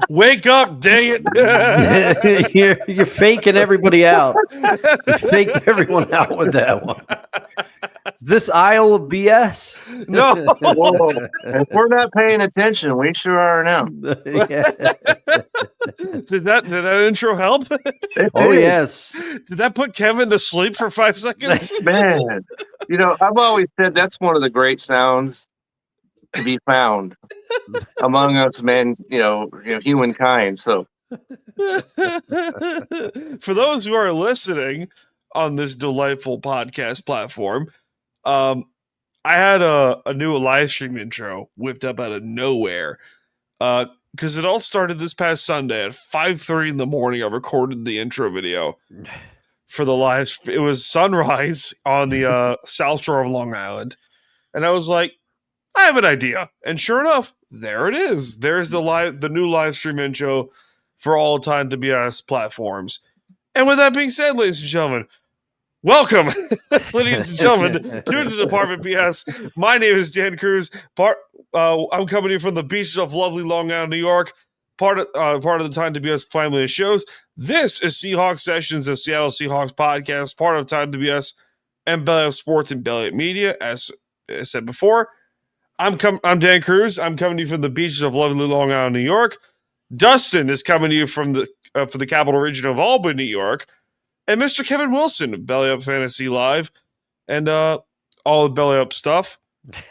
Wake up, dang it. You're faking everybody out. You faked everyone out with that one. Is this aisle of BS? No. Whoa. If we're not paying attention, we sure are now. Yeah. Did that intro help? Oh, yes. Did that put Kevin to sleep for 5 seconds? Man, I've always said that's one of the great sounds to be found among us men, humankind. So for those who are listening on this delightful podcast platform, I had a new live stream intro whipped up out of nowhere. Because it all started this past Sunday at 5:30 in the morning. I recorded the intro video for the live. It was sunrise on the South Shore of Long Island, and I was like, I have an idea. And sure enough, there it is. There's the new live stream intro for all Time to BS platforms. And with that being said, ladies and gentlemen, welcome, ladies and gentlemen, to the Department BS. My name is Dan Cruz. I'm coming here from the beaches of lovely Long Island, New York. Part of the Time to BS family of shows. This is Seahawks Sessions, a Seattle Seahawks podcast, part of Time to BS and Belly Up Sports and Belly Up Media. As I said before, I'm Dan Cruz. I'm coming to you from the beaches of lovely Long Island, New York. Dustin is coming to you from the capital region of Albany, New York. And Mr. Kevin Wilson of Belly Up Fantasy Live and all the Belly Up stuff.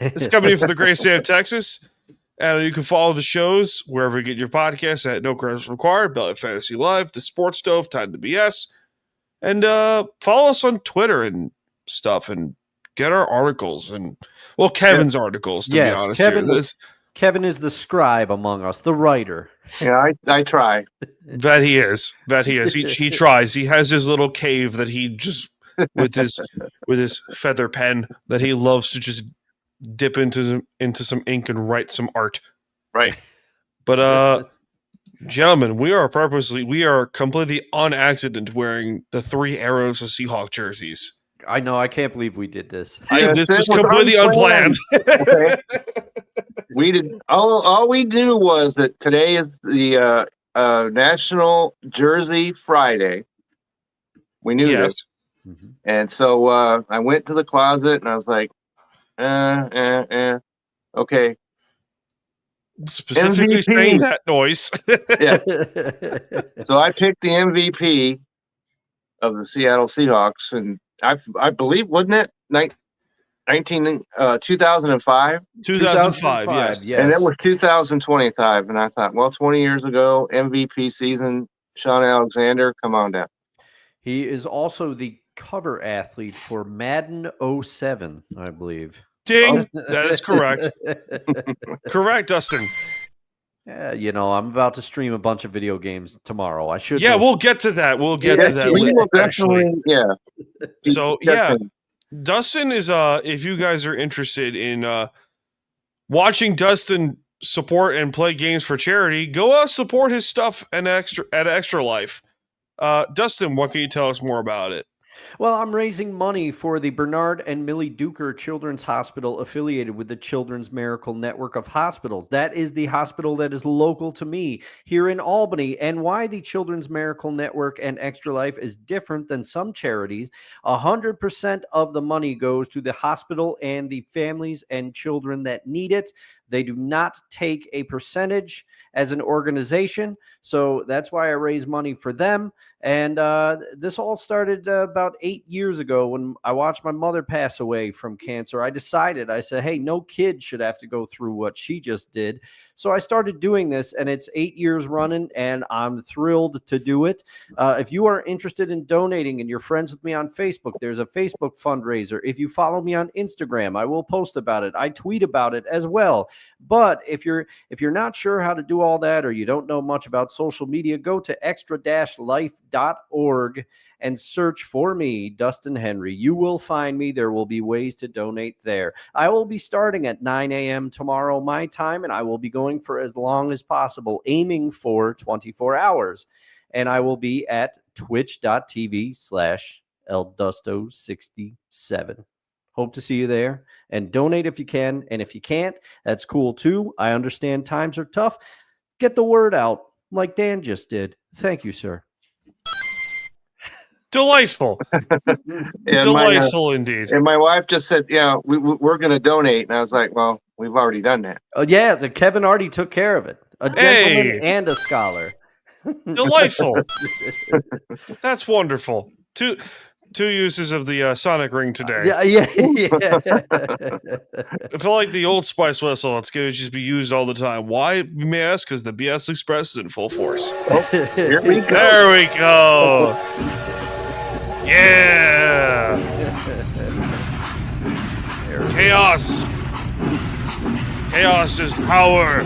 It's coming in from the great state of Texas. And you can follow the shows wherever you get your podcasts at No Credits Required, Belly Up Fantasy Live, The Sports Stove, Time to BS. And follow us on Twitter and stuff and get our articles. And Kevin's articles, to be honest. Kevin is the scribe among us, the writer. Yeah, I try. That he is. He tries. He has his little cave that he just with his feather pen that he loves to just dip into some ink and write some art. Right. But gentlemen, we are completely on accident wearing the 3 arrows of Seahawk jerseys. I know. I can't believe we did this. This was completely unplanned. Okay. We did all we knew was that today is the National Jersey Friday. We knew this. Mm-hmm. And so I went to the closet and I was like, okay. Specifically MVP. saying that noise. Yeah. So I picked the MVP of the Seattle Seahawks, and I believe, wasn't it 2005? 2005, yes. And it was 2025, and I thought, 20 years ago, MVP season, Sean Alexander, come on down. He is also the cover athlete for Madden 07, I believe. Ding! That is correct. Correct, Dustin. Yeah, I'm about to stream a bunch of video games tomorrow. I should. Yeah, we'll get to that. We'll get to that. We will definitely. Yeah. So yeah, Dustin is. If you guys are interested in watching Dustin support and play games for charity, go support his stuff at Extra Life. Dustin, what can you tell us more about it? Well, I'm raising money for the Bernard and Millie Duker Children's Hospital affiliated with the Children's Miracle Network of Hospitals. That is the hospital that is local to me here in Albany. And why the Children's Miracle Network and Extra Life is different than some charities. 100% of the money goes to the hospital and the families and children that need it. They do not take a percentage as an organization. So that's why I raise money for them. And this all started about 8 years ago when I watched my mother pass away from cancer. I said, hey, no kid should have to go through what she just did. So I started doing this, and it's 8 years running, and I'm thrilled to do it. If you are interested in donating and you're friends with me on Facebook, there's a Facebook fundraiser. If you follow me on Instagram, I will post about it. I tweet about it as well. But if you're not sure how to do all that, or you don't know much about social media, go to extra-life.org and search for me, Dustin Henry. You will find me. There will be ways to donate there. I will be starting at 9 a.m. tomorrow, my time, and I will be going for as long as possible, aiming for 24 hours. And I will be at twitch.tv/eldusto67. Hope to see you there, and donate if you can. And if you can't, that's cool too. I understand times are tough. Get the word out. like Dan just did. Thank you, sir. Delightful. Delightful indeed. And my wife just said, "Yeah, we're going to donate." And I was like, "Well, we've already done that." Yeah, Kevin already took care of it. A gentleman and a scholar. Delightful. That's wonderful. Two uses of the sonic ring today. Yeah. I feel like the Old Spice whistle. It's going to just be used all the time. Why, you may ask? Because the BS Express is in full force. Oh, here we go. There we go. Yeah. Chaos. Chaos is power.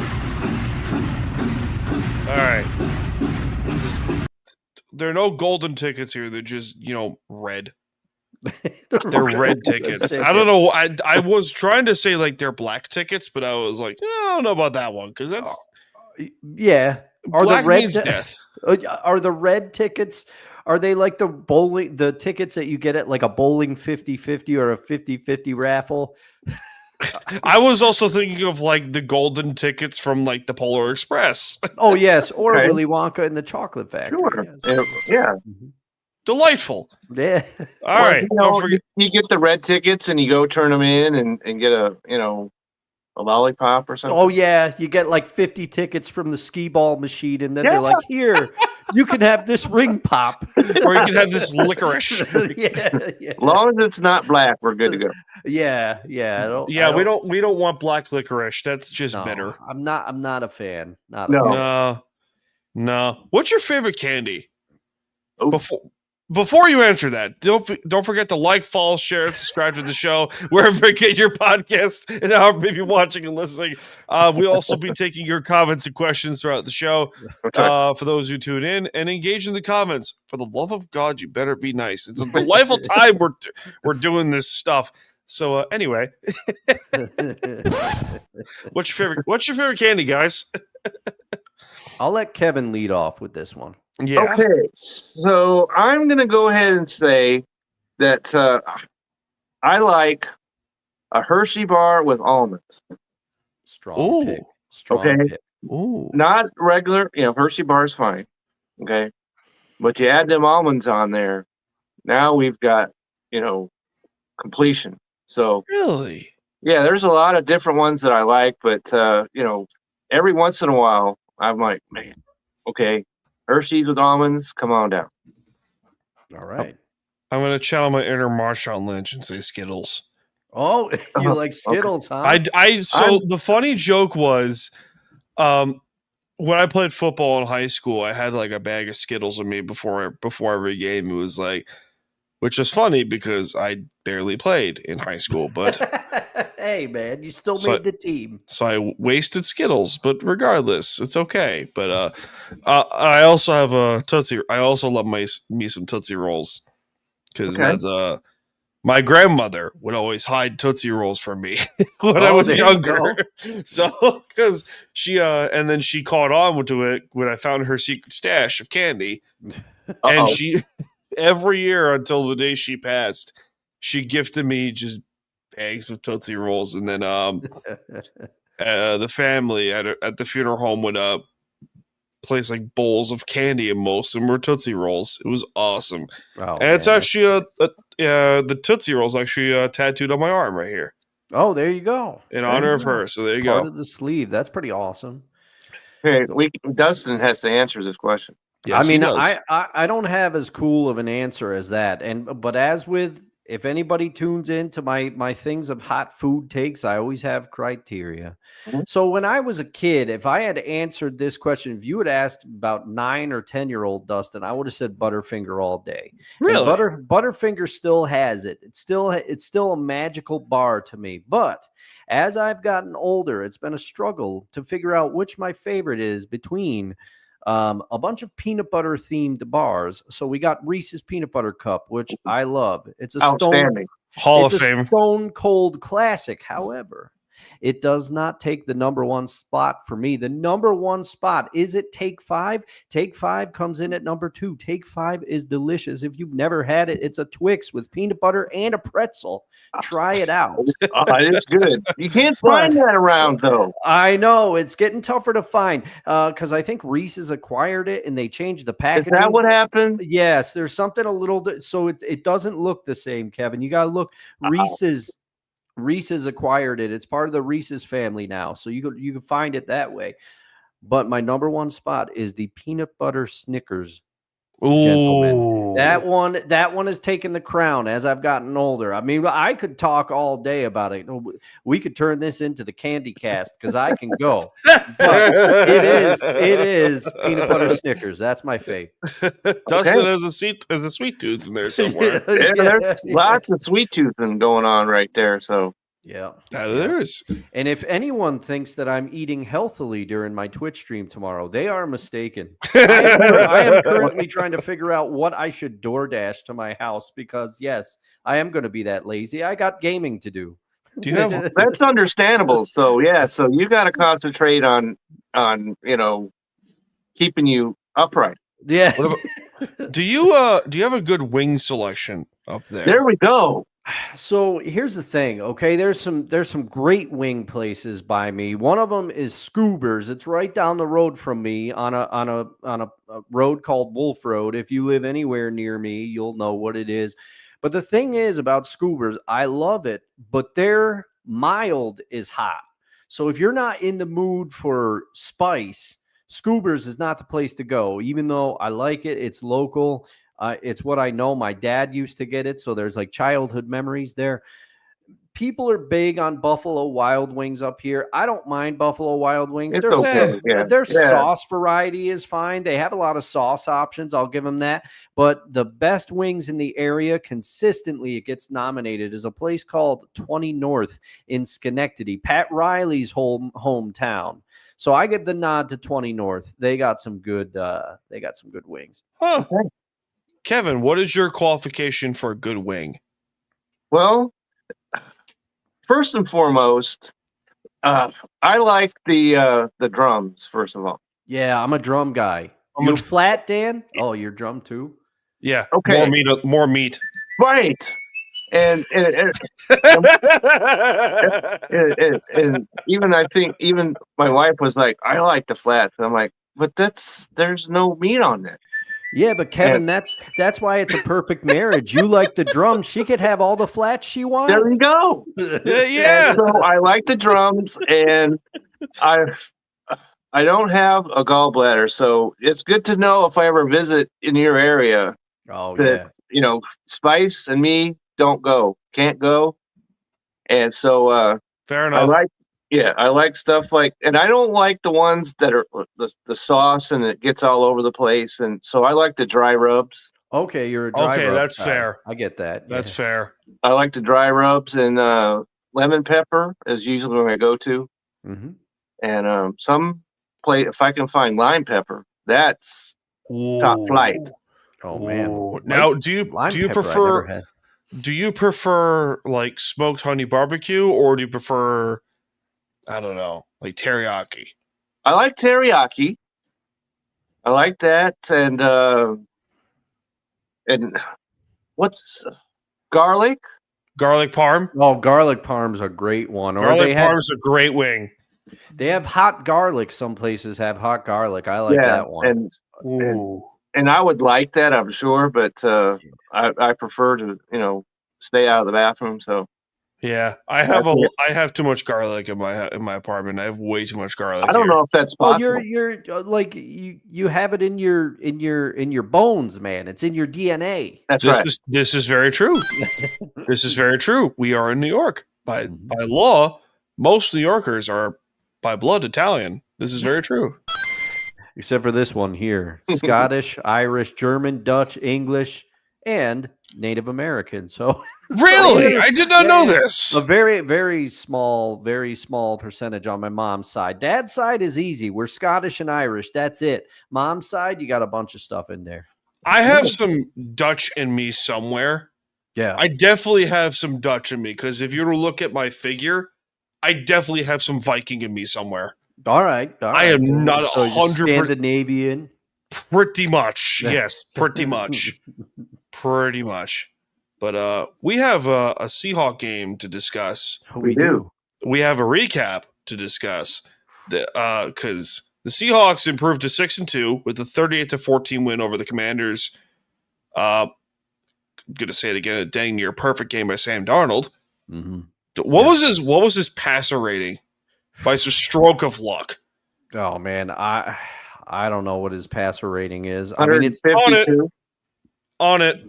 All right. There are no golden tickets here. They're just, red. They're red tickets. I don't know. I was trying to say like they're black tickets, but I was like, I don't know about that one because that's yeah. Black means death. Are the red tickets? Are they like the tickets that you get at like a bowling 50-50 or a 50-50 raffle? I was also thinking of like the golden tickets from like the Polar Express. Oh yes, or Willy Wonka and the Chocolate Factory. Sure. Yes. Yeah. Delightful. Yeah. All right. Don't forget. You get the red tickets and you go turn them in and get a lollipop or something. Oh yeah, you get like 50 tickets from the skee ball machine, and then they're like, "Here, you can have this ring pop, or you can have this licorice." yeah. As long as it's not black, we're good to go. Yeah. We don't want black licorice. That's just bitter. I'm not a fan. Not a fan. No. What's your favorite candy? Before you answer that, don't forget to like, follow, share, and subscribe to the show wherever you get your podcast and however you're watching and listening. We'll also be taking your comments and questions throughout the show. For those who tune in and engage in the comments, for the love of God, you better be nice. It's a delightful time we're doing this stuff. So anyway, what's your favorite candy, guys? I'll let Kevin lead off with this one. Yeah. Okay, so I'm going to go ahead and say that I like a Hershey bar with almonds. Strong pick. Pick. Ooh. Not regular, Hershey bar is fine. Okay. But you add them almonds on there. Now we've got, completion. So Really? Yeah, there's a lot of different ones that I like, but every once in a while I'm like, man, okay, Hershey's with almonds, come on down. All right. I'm going to channel my inner Marshawn Lynch and say Skittles. Oh, you like Skittles, huh? The funny joke was, when I played football in high school, I had like a bag of Skittles with me before every game. It was like, which is funny because I barely played in high school, but hey man, you still made the team. So I wasted Skittles, but regardless, it's okay. But I also have a Tootsie. I also love me some Tootsie Rolls because that's my grandmother would always hide Tootsie Rolls from me when I was younger. So because she and then she caught on to it when I found her secret stash of candy, and she. Every year until the day she passed, she gifted me just bags of Tootsie Rolls, and then the family at the funeral home would place like bowls of candy, and most of them were Tootsie Rolls. It was awesome, and it's actually the Tootsie Rolls actually tattooed on my arm right here. Oh, there you go, in honor of her. So there you go. Part of the sleeve. That's pretty awesome. Okay, Dustin has to answer this question. Yes, I mean, I don't have as cool of an answer as that. But as with, if anybody tunes into my things of hot food takes, I always have criteria. Mm-hmm. So when I was a kid, if I had answered this question, if you had asked about 9 or 10-year-old Dustin, I would have said Butterfinger all day. Really? And Butterfinger still has it. It's still a magical bar to me. But as I've gotten older, it's been a struggle to figure out which my favorite is between a bunch of peanut butter themed bars. So we got Reese's Peanut Butter Cup, which I love. It's a Hall of Fame stone cold classic. However, It does not take the number one spot for me. The number one spot, is it Take 5? Take 5 comes in at number 2. Take 5 is delicious. If you've never had it, it's a Twix with peanut butter and a pretzel. Try it out. It's good. You can't find that around, though. I know. It's getting tougher to find because I think Reese's acquired it and they changed the packaging. Is that what happened? Yes, there's something a little so it doesn't look the same, Kevin. You got to look. Reese's acquired it. It's part of the Reese's family now, so you can find it that way. But my number one spot is the peanut butter Snickers. Gentlemen, that one has taken the crown as I've gotten older. I mean, I could talk all day about it. We could turn this into the Candy Cast because I can go. But it is peanut butter Snickers. That's my fave. Dustin has a sweet tooth in there somewhere. Yeah, there's lots of sweet toothing going on right there. So yeah, there is. And if anyone thinks that I'm eating healthily during my Twitch stream tomorrow, they are mistaken. I am currently trying to figure out what I should DoorDash to my house because, yes, I am going to be that lazy. I got gaming to do. Do you have? That's understandable. So yeah, so you got to concentrate on keeping you upright. Yeah. Do you have a good wing selection up there? There we go. So here's the thing, okay? There's some great wing places by me. One of them is Scoobers. It's right down the road from me on a road called Wolf Road. If you live anywhere near me, you'll know what it is. But the thing is about Scoobers, I love it, but their mild is hot. So if you're not in the mood for spice, Scoobers is not the place to go. Even though I like it, it's local. It's what I know. My dad used to get it, so there's like childhood memories there. People are big on Buffalo Wild Wings up here. I don't mind Buffalo Wild Wings. It's okay. Their sauce variety is fine. They have a lot of sauce options. I'll give them that. But the best wings in the area consistently, it gets nominated, is a place called 20 North in Schenectady, Pat Riley's hometown. So I give the nod to 20 North. They got some good wings. Huh. Okay. Kevin, what is your qualification for a good wing? Well, first and foremost, I like the drums, first of all. Yeah, I'm a drum guy. You're flat, Dan? Oh, you're drum too? Yeah. Okay. More meat. Right. And even I think even my wife was like, I like the flats. And I'm like, but there's no meat on that. Yeah, but Kevin, that's why it's a perfect marriage. You like the drums; she could have all the flats she wants. There you go. Yeah. And so I like the drums, and I don't have a gallbladder, so it's good to know if I ever visit in your area. Oh that, Spice and me can't go, and so fair enough. I like stuff like, and I don't like the ones that are the sauce and it gets all over the place. And so I like the dry rubs. Okay, you're a dry rub that's guy. fair. I get that. That's fair. I like the dry rubs, and lemon pepper is usually when I go to. Mm-hmm. And if I can find lime pepper, that's top flight. Oh man! Now, do you prefer like smoked honey barbecue, or do you prefer, I don't know, like teriyaki? I like teriyaki. I like that, and what's garlic? Garlic parm. Oh, garlic parm's a great one. Garlic parm's a great wing. They have hot garlic. Some places have hot garlic. I like that one. And I would like that, I'm sure, but I prefer to stay out of the bathroom. So. Yeah, I have too much garlic in my apartment. I have way too much garlic. I don't know if that's possible. Well, you're like you have it in your bones, man. It's in your DNA. That's right. This is very true. This is very true. We are in New York by law. Most New Yorkers are by blood Italian. This is very true. Except for this one here: Scottish, Irish, German, Dutch, English, and Native American. So really, I did not know this. A very, very small percentage on my mom's side. Dad's side is easy. We're Scottish and Irish. That's it. Mom's side, you got a bunch of stuff in there. I have some Dutch in me somewhere. Yeah, I definitely have some Dutch in me because if you were to look at my figure, I definitely have some Viking in me somewhere. All right. I am not so 100%. Scandinavian. Pretty much. Yes, pretty much. Pretty much. But we have a Seahawk game to discuss. We do. We have a recap to discuss. Because the Seahawks improved to 6-2 with a 38-14 win over the Commanders. I'm gonna say it again, a dang near perfect game by Sam Darnold. Mm-hmm. What was his passer rating? By a stroke of luck. Oh man, I don't know what his passer rating is. I mean, it's 52. On it.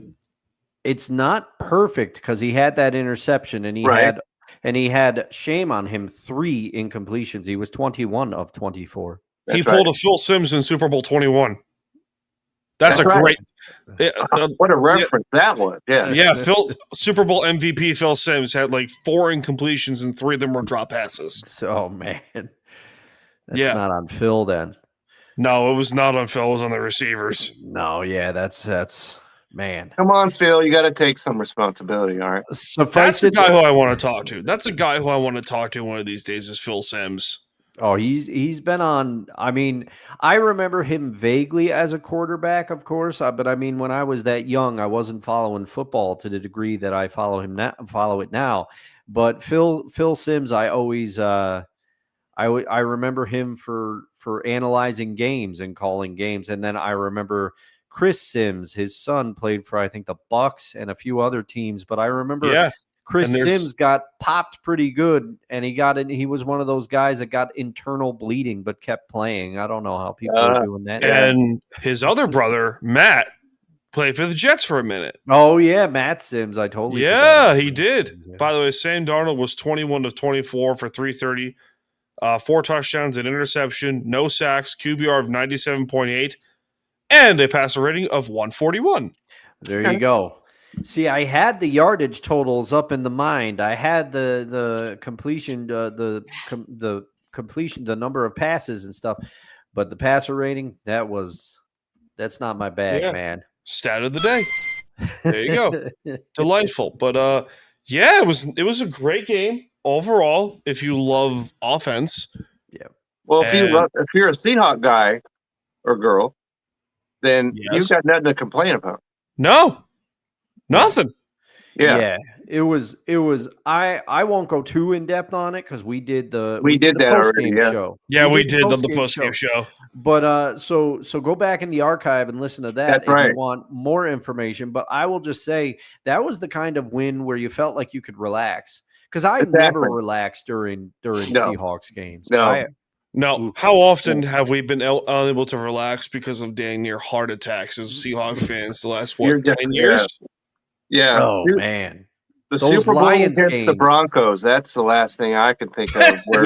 It's not perfect because he had that interception and he had shame on him 3 incompletions. He was 21 of 24. He pulled a Phil Simms in Super Bowl 21. That's a great. What a reference that was. Yeah. Yeah. Super Bowl MVP Phil Simms had like 4 incompletions and 3 of them were drop passes. Oh man. That's not on Phil then. No, it was not on Phil. It was on the receivers. No, yeah, that's man. Come on, Phil. You got to take some responsibility, all right? That's the guy who I want to talk to. That's a guy who I want to talk to one of these days is Phil Simms. Oh, he's been on. I mean, I remember him vaguely as a quarterback, of course. But I mean, when I was that young, I wasn't following football to the degree that I follow it now. But Phil Simms, I always I remember him for analyzing games and calling games, and then I remember Chris Simms, his son, played for I think the Bucks and a few other teams. But I remember Chris Simms got popped pretty good, and he was one of those guys that got internal bleeding but kept playing. I don't know how people are doing that. And his other brother, Matt, played for the Jets for a minute. Oh, yeah, Matt Simms. I totally forgot. He did. Yeah. By the way, Sam Darnold was 21 of 24 for 330, 4 touchdowns, an interception, no sacks, QBR of 97.8, and a passer rating of 141. There you go. See, I had the yardage totals up in the mind. I had the completion, the completion, the number of passes and stuff, but the passer rating, that's not my bag, man. Stat of the day. There you go. Delightful. But yeah, it was a great game overall. If you love offense, Well, if you're a Seahawk guy or girl, then you've got nothing to complain about. No. Nothing. Yeah. It was. I won't go too in depth on it because we did the Postgame show. Yeah, we did the Postgame show. But so go back in the archive and listen to that if you want more information. But I will just say that was the kind of win where you felt like you could relax because I never relaxed during Seahawks games. No. How often have we been unable to relax because of dang near heart attacks as Seahawks fans the last 10 years? Yeah. Oh, man. The Super Bowl against the Broncos, that's the last thing I can think of where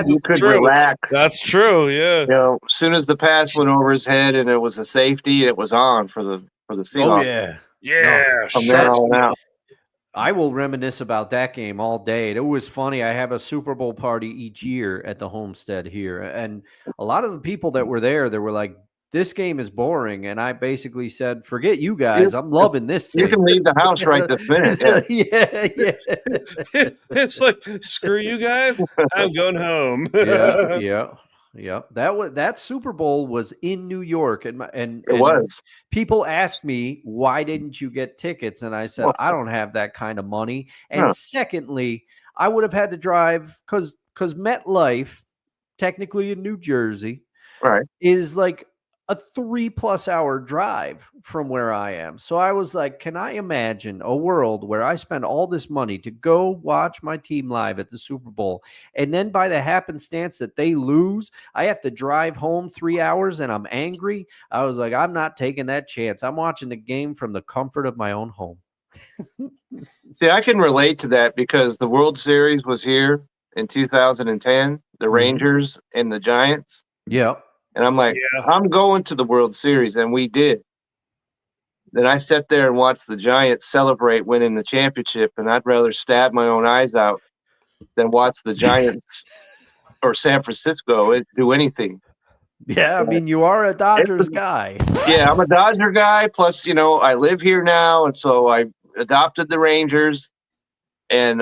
you could relax. That's true, yeah. You know, as soon as the pass went over his head and it was a safety, it was on for the Seahawks. Oh, yeah. Yeah. From there on out. I will reminisce about that game all day. It was funny. I have a Super Bowl party each year at the homestead here. And a lot of the people that were there, they were like, this game is boring. And I basically said, forget you guys. I'm loving this thing. You can leave the house right this minute. Yeah. It's like, screw you guys. I'm going home. Yeah. That Super Bowl was in New York. And it was. People asked me, why didn't you get tickets? And I said, I don't have that kind of money. And secondly, I would have had to drive because MetLife, technically in New Jersey, is like a 3+ hour drive from where I am. So I was like, can I imagine a world where I spend all this money to go watch my team live at the Super Bowl, and then by the happenstance that they lose, I have to drive home 3 hours and I'm angry? I was like, I'm not taking that chance. I'm watching the game from the comfort of my own home. See, I can relate to that because the World Series was here in 2010, the Rangers and the Giants. Yeah. And I'm like, I'm going to the World Series, and we did. Then I sat there and watched the Giants celebrate winning the championship, and I'd rather stab my own eyes out than watch the Giants or San Francisco do anything. Yeah, I mean, you are a Dodgers guy. Yeah, I'm a Dodger guy. Plus, I live here now, and so I adopted the Rangers. And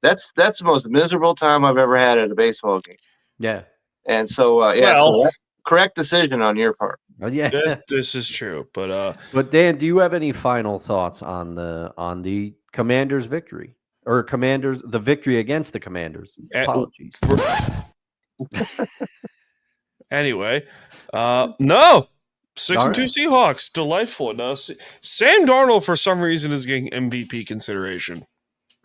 That's the most miserable time I've ever had at a baseball game. Yeah. And so, so correct decision on your part. Yeah. This is true, but Dan, do you have any final thoughts on the Commanders' victory or the victory against the Commanders? Apologies. Anyway, no. 6-2 All right. Seahawks, delightful. No, Sam Darnold for some reason is getting MVP consideration.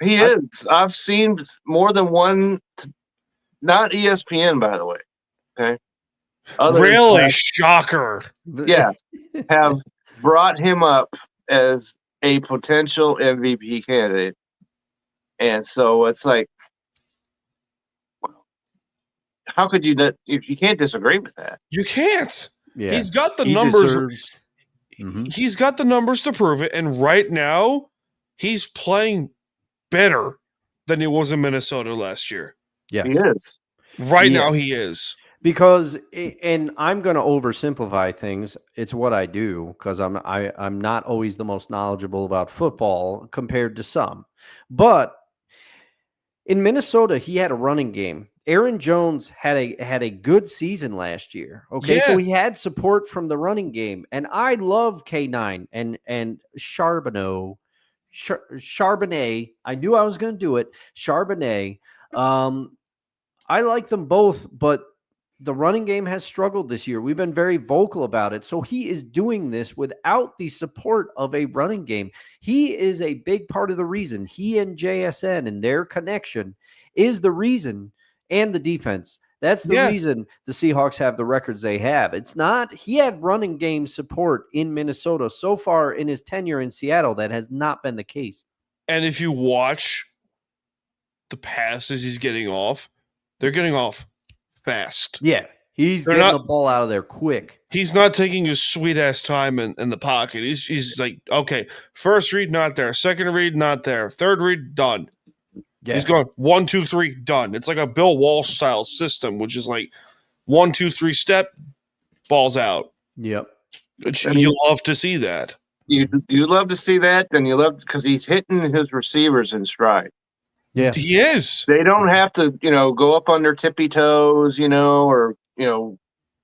He is. I've seen more than one. Not ESPN, by the way. Okay. Really? Shocker. Yeah. Have brought him up as a potential MVP candidate. And so it's like, how could you not? You can't disagree with that. You can't. Yeah. He's got the numbers. Mm-hmm. He's got the numbers to prove it. And right now, he's playing better than he was in Minnesota last year. Yes. He is. Right now, he is. Because, and I'm going to oversimplify things. It's what I do because I'm not always the most knowledgeable about football compared to some. But in Minnesota, he had a running game. Aaron Jones had a good season last year. Okay, so he had support from the running game, and I love K9 and Charbonnet. I knew I was going to do it. Charbonnet. I like them both, but the running game has struggled this year. We've been very vocal about it. So he is doing this without the support of a running game. He is a big part of the reason. He and JSN and their connection is the reason, and the defense. That's the reason the Seahawks have the records they have. It's not, he had running game support in Minnesota so far in his tenure in Seattle. That has not been the case. And if you watch the passes he's getting off, they're getting off fast. Yeah. He's getting the ball out of there quick. He's not taking his sweet-ass time in the pocket. He's like, okay, first read, not there. Second read, not there. Third read, done. Yeah. He's going 1, 2, 3, done. It's like a Bill Walsh style system, which is like 1, 2, 3 step, balls out. Yep. You love to see that. You love to see that, and you love because he's hitting his receivers in stride. Yeah, he is. They don't have to, go up on their tippy toes, or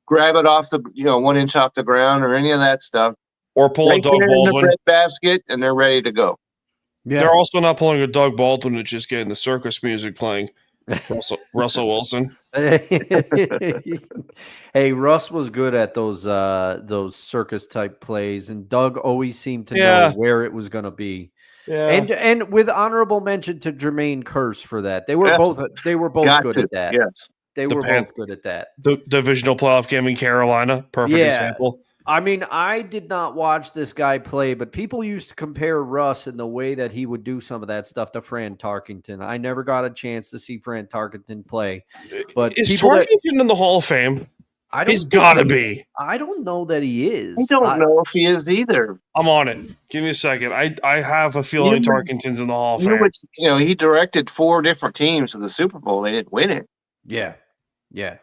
grab it off the, 1 inch off the ground or any of that stuff. Or pull a Doug Baldwin in the bread basket, and they're ready to go. Yeah. They're also not pulling a Doug Baldwin and just getting the circus music playing. Russell Wilson. Hey, Russ was good at those circus type plays, and Doug always seemed to know where it was going to be. Yeah. And with honorable mention to Jermaine Kearse for that. They were both good at that. Yes. They were both good at that. The divisional playoff game in Carolina, perfect example. I mean, I did not watch this guy play, but people used to compare Russ in the way that he would do some of that stuff to Fran Tarkenton. I never got a chance to see Fran Tarkenton play. But is Tarkenton in the Hall of Fame? He's got to be. I don't know that he is. I don't know if he is either. I'm on it. Give me a second. I have a feeling Tarkenton's in the Hall of Fame. He directed 4 different teams to the Super Bowl. They didn't win it. Yeah. Yeah.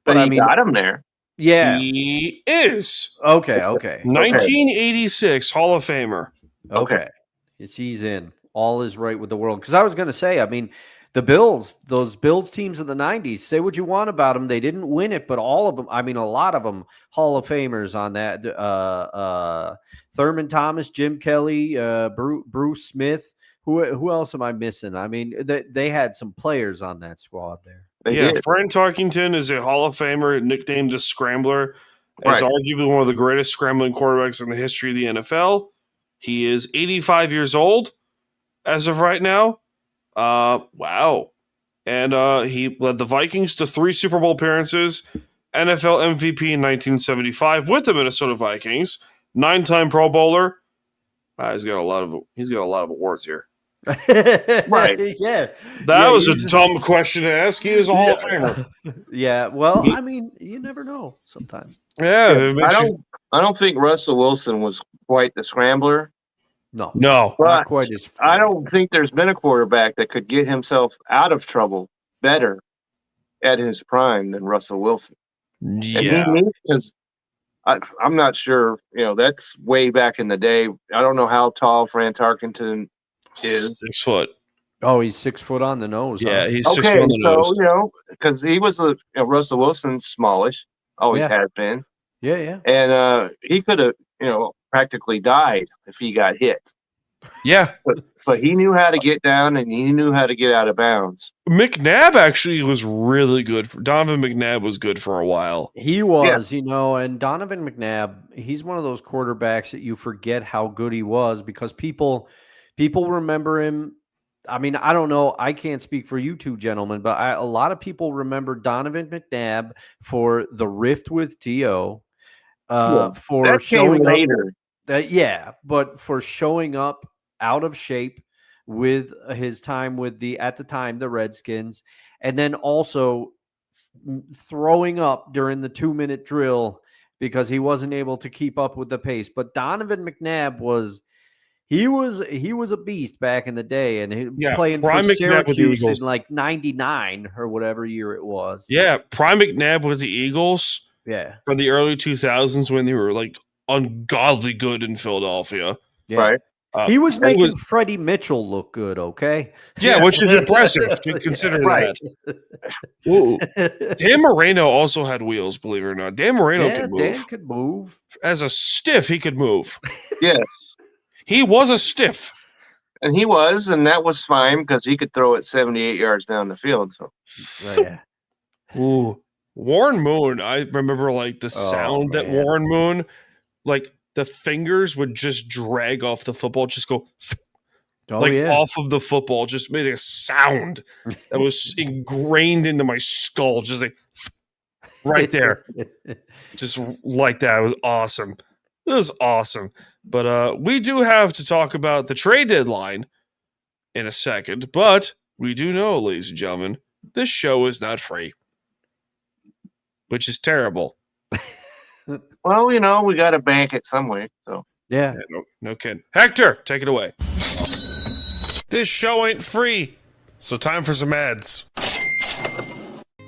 But he got him there. Yeah. He is. Okay. 1986 Hall of Famer. Okay. He's in. All is right with the world. Because I was going to say, I mean, the Bills, those Bills teams of the 90s, say what you want about them. They didn't win it, but all of them, I mean, a lot of them, Hall of Famers on that. Thurman Thomas, Jim Kelly, Bruce Smith. Who else am I missing? I mean, they had some players on that squad there. Fran Tarkenton is a Hall of Famer, nicknamed the Scrambler, as arguably one of the greatest scrambling quarterbacks in the history of the NFL. He is 85 years old as of right now. Wow. And he led the Vikings to 3 Super Bowl appearances, NFL MVP in 1975 with the Minnesota Vikings, 9-time Pro Bowler. He's got a lot of awards here. Right. Yeah. That was a dumb question to ask. He is a Hall of Famer. Yeah. Well, I mean, you never know sometimes. Yeah. I don't think Russell Wilson was quite the scrambler. No. Not quite as free. I don't think there's been a quarterback that could get himself out of trouble better at his prime than Russell Wilson. Yeah. Because I'm not sure, that's way back in the day. I don't know how tall Fran Tarkenton is. 6 foot. Oh, he's 6 foot on the nose. Yeah, huh? he's 6 Okay, foot on the nose. so because he was Russell Wilson's smallish, always Yeah. has been, Yeah. and he could have practically died if he got hit. Yeah. But he knew how to get down and he knew how to get out of bounds. McNabb actually was really good. Donovan McNabb was good for a while. He was, and Donovan McNabb, he's one of those quarterbacks that you forget how good he was because people remember him. I mean, I don't know. I can't speak for you two gentlemen, but a lot of people remember Donovan McNabb for the rift with T.O., for That came showing later. up. But for showing up out of shape with his time with at the time, the Redskins, and then also throwing up during the 2-minute drill because he wasn't able to keep up with the pace. But Donovan McNabb was a beast back in the day, and playing for Syracuse in like 99 or whatever year it was. Yeah, prime McNabb with the Eagles. Yeah, for the early 2000s when they were like ungodly good in Philadelphia. yeah. Right. He was making Freddie Mitchell look good, okay? Yeah, which is impressive to consider that. Ooh. Dan Moreno also had wheels, believe it or not. Dan Moreno could move. Dan could move. As a stiff, he could move. Yes. He was a stiff. And that was fine because he could throw it 78 yards down the field. So. Yeah. Ooh. Warren Moon, I remember like the sound that Warren Moon, like the fingers would just drag off the football, just go off of the football, just made a sound that was ingrained into my skull, just like right there. Just like that. It was awesome. It was awesome. But we do have to talk about the trade deadline in a second, but we do know, ladies and gentlemen, this show is not free. Which is terrible. Well, we got to bank it some way. So yeah no kidding. Hector, take it away. This show ain't free, so time for some ads.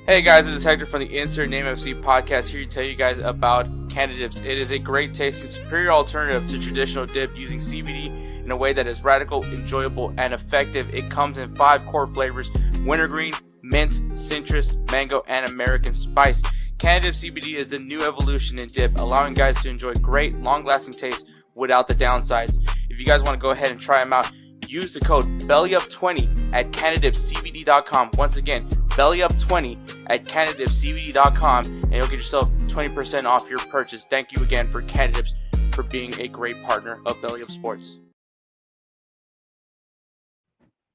Hey guys, this is Hector from the Insert Name FC podcast here to tell you guys about Canada Dips. It is a great tasting, superior alternative to traditional dip using CBD in a way that is radical, enjoyable, and effective. It comes in 5 core flavors: wintergreen, mint, citrus, mango, and American spice. Canada Dip CBD is the new evolution in dip, allowing guys to enjoy great, long-lasting taste without the downsides. If you guys want to go ahead and try them out, use the code BELLYUP20 at CanadipCBD.com. Once again, BELLYUP20 at CanadipCBD.com, and you'll get yourself 20% off your purchase. Thank you again for Canada Dips for being a great partner of Belly Up Sports.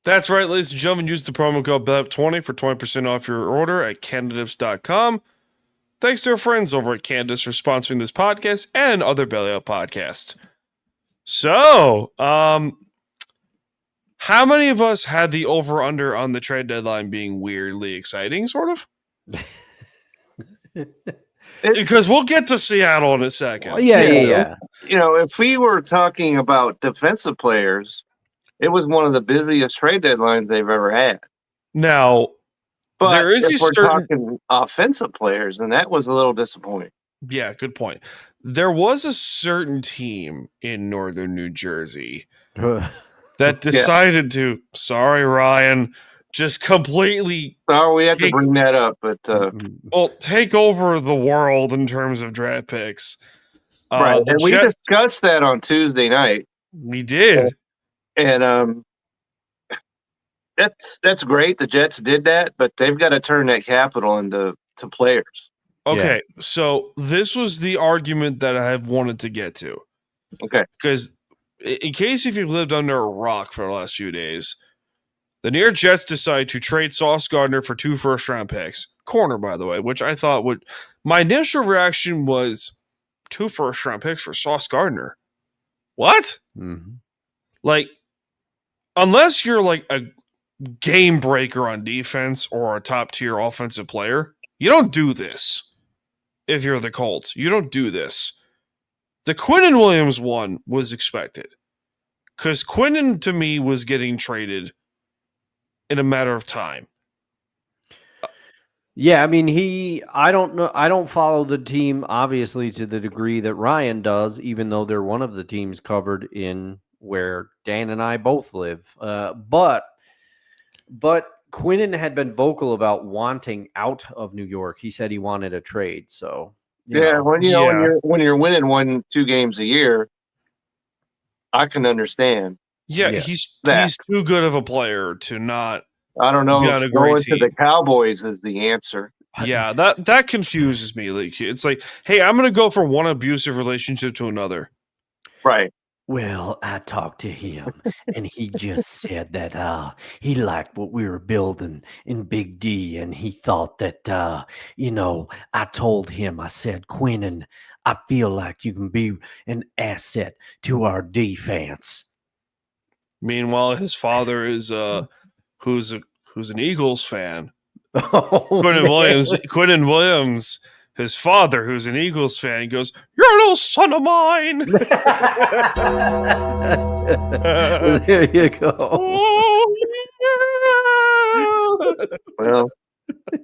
That's right, ladies and gentlemen. Use the promo code BELLYUP20 for 20% off your order at CanadaDips.com. Thanks to our friends over at Candace for sponsoring this podcast and other Belly Up podcasts. So, how many of us had the over-under on the trade deadline being weirdly exciting, sort of? Because we'll get to Seattle in a second. Well, yeah. If we were talking about defensive players, it was one of the busiest trade deadlines they've ever had. Now, but there is if we're talking offensive players, and that was a little disappointing. Yeah, good point. There was a certain team in northern New Jersey that decided to, sorry, Ryan, just completely... Oh, we have to bring that up, but... take over the world in terms of draft picks. Right, and we discussed that on Tuesday night. We did. And that's great. The Jets did that, but they've got to turn that capital into players. Okay, so this was the argument that I have wanted to get to. Okay. Because in case if you've lived under a rock for the last few days, the New York Jets decide to trade Sauce Gardner for 2 first-round picks. Corner, by the way, which I thought would... My initial reaction was 2 first-round picks for Sauce Gardner. What? Mm-hmm. Like, unless you're like a game breaker on defense or a top-tier offensive player, you don't do this. If you're the Colts, you don't do this. The Quinnen Williams one was expected. Because Quinnen, to me, was getting traded in a matter of time. Yeah, I mean, I don't know. I don't follow the team, obviously, to the degree that Ryan does, even though they're one of the teams covered in where Dan and I both live. But But Quinnen had been vocal about wanting out of New York. He said he wanted a trade. So when you're winning 1-2 games a year, I can understand. Yeah, Yeah. he's too good of a player to not. I don't know Be on if a great going to the team. Cowboys is the answer. Yeah, that confuses me. Like, it's like, hey, I'm gonna go from one abusive relationship to another. Right. Well, I talked to him, and he just said that he liked what we were building in Big D, and he thought that I told him, I said, Quinnen, I feel like you can be an asset to our defense. Meanwhile, his father is who's an Eagles fan. Oh, Quinnen Williams, his father, who's an Eagles fan, goes, "You're a little son of mine." There you go. Well,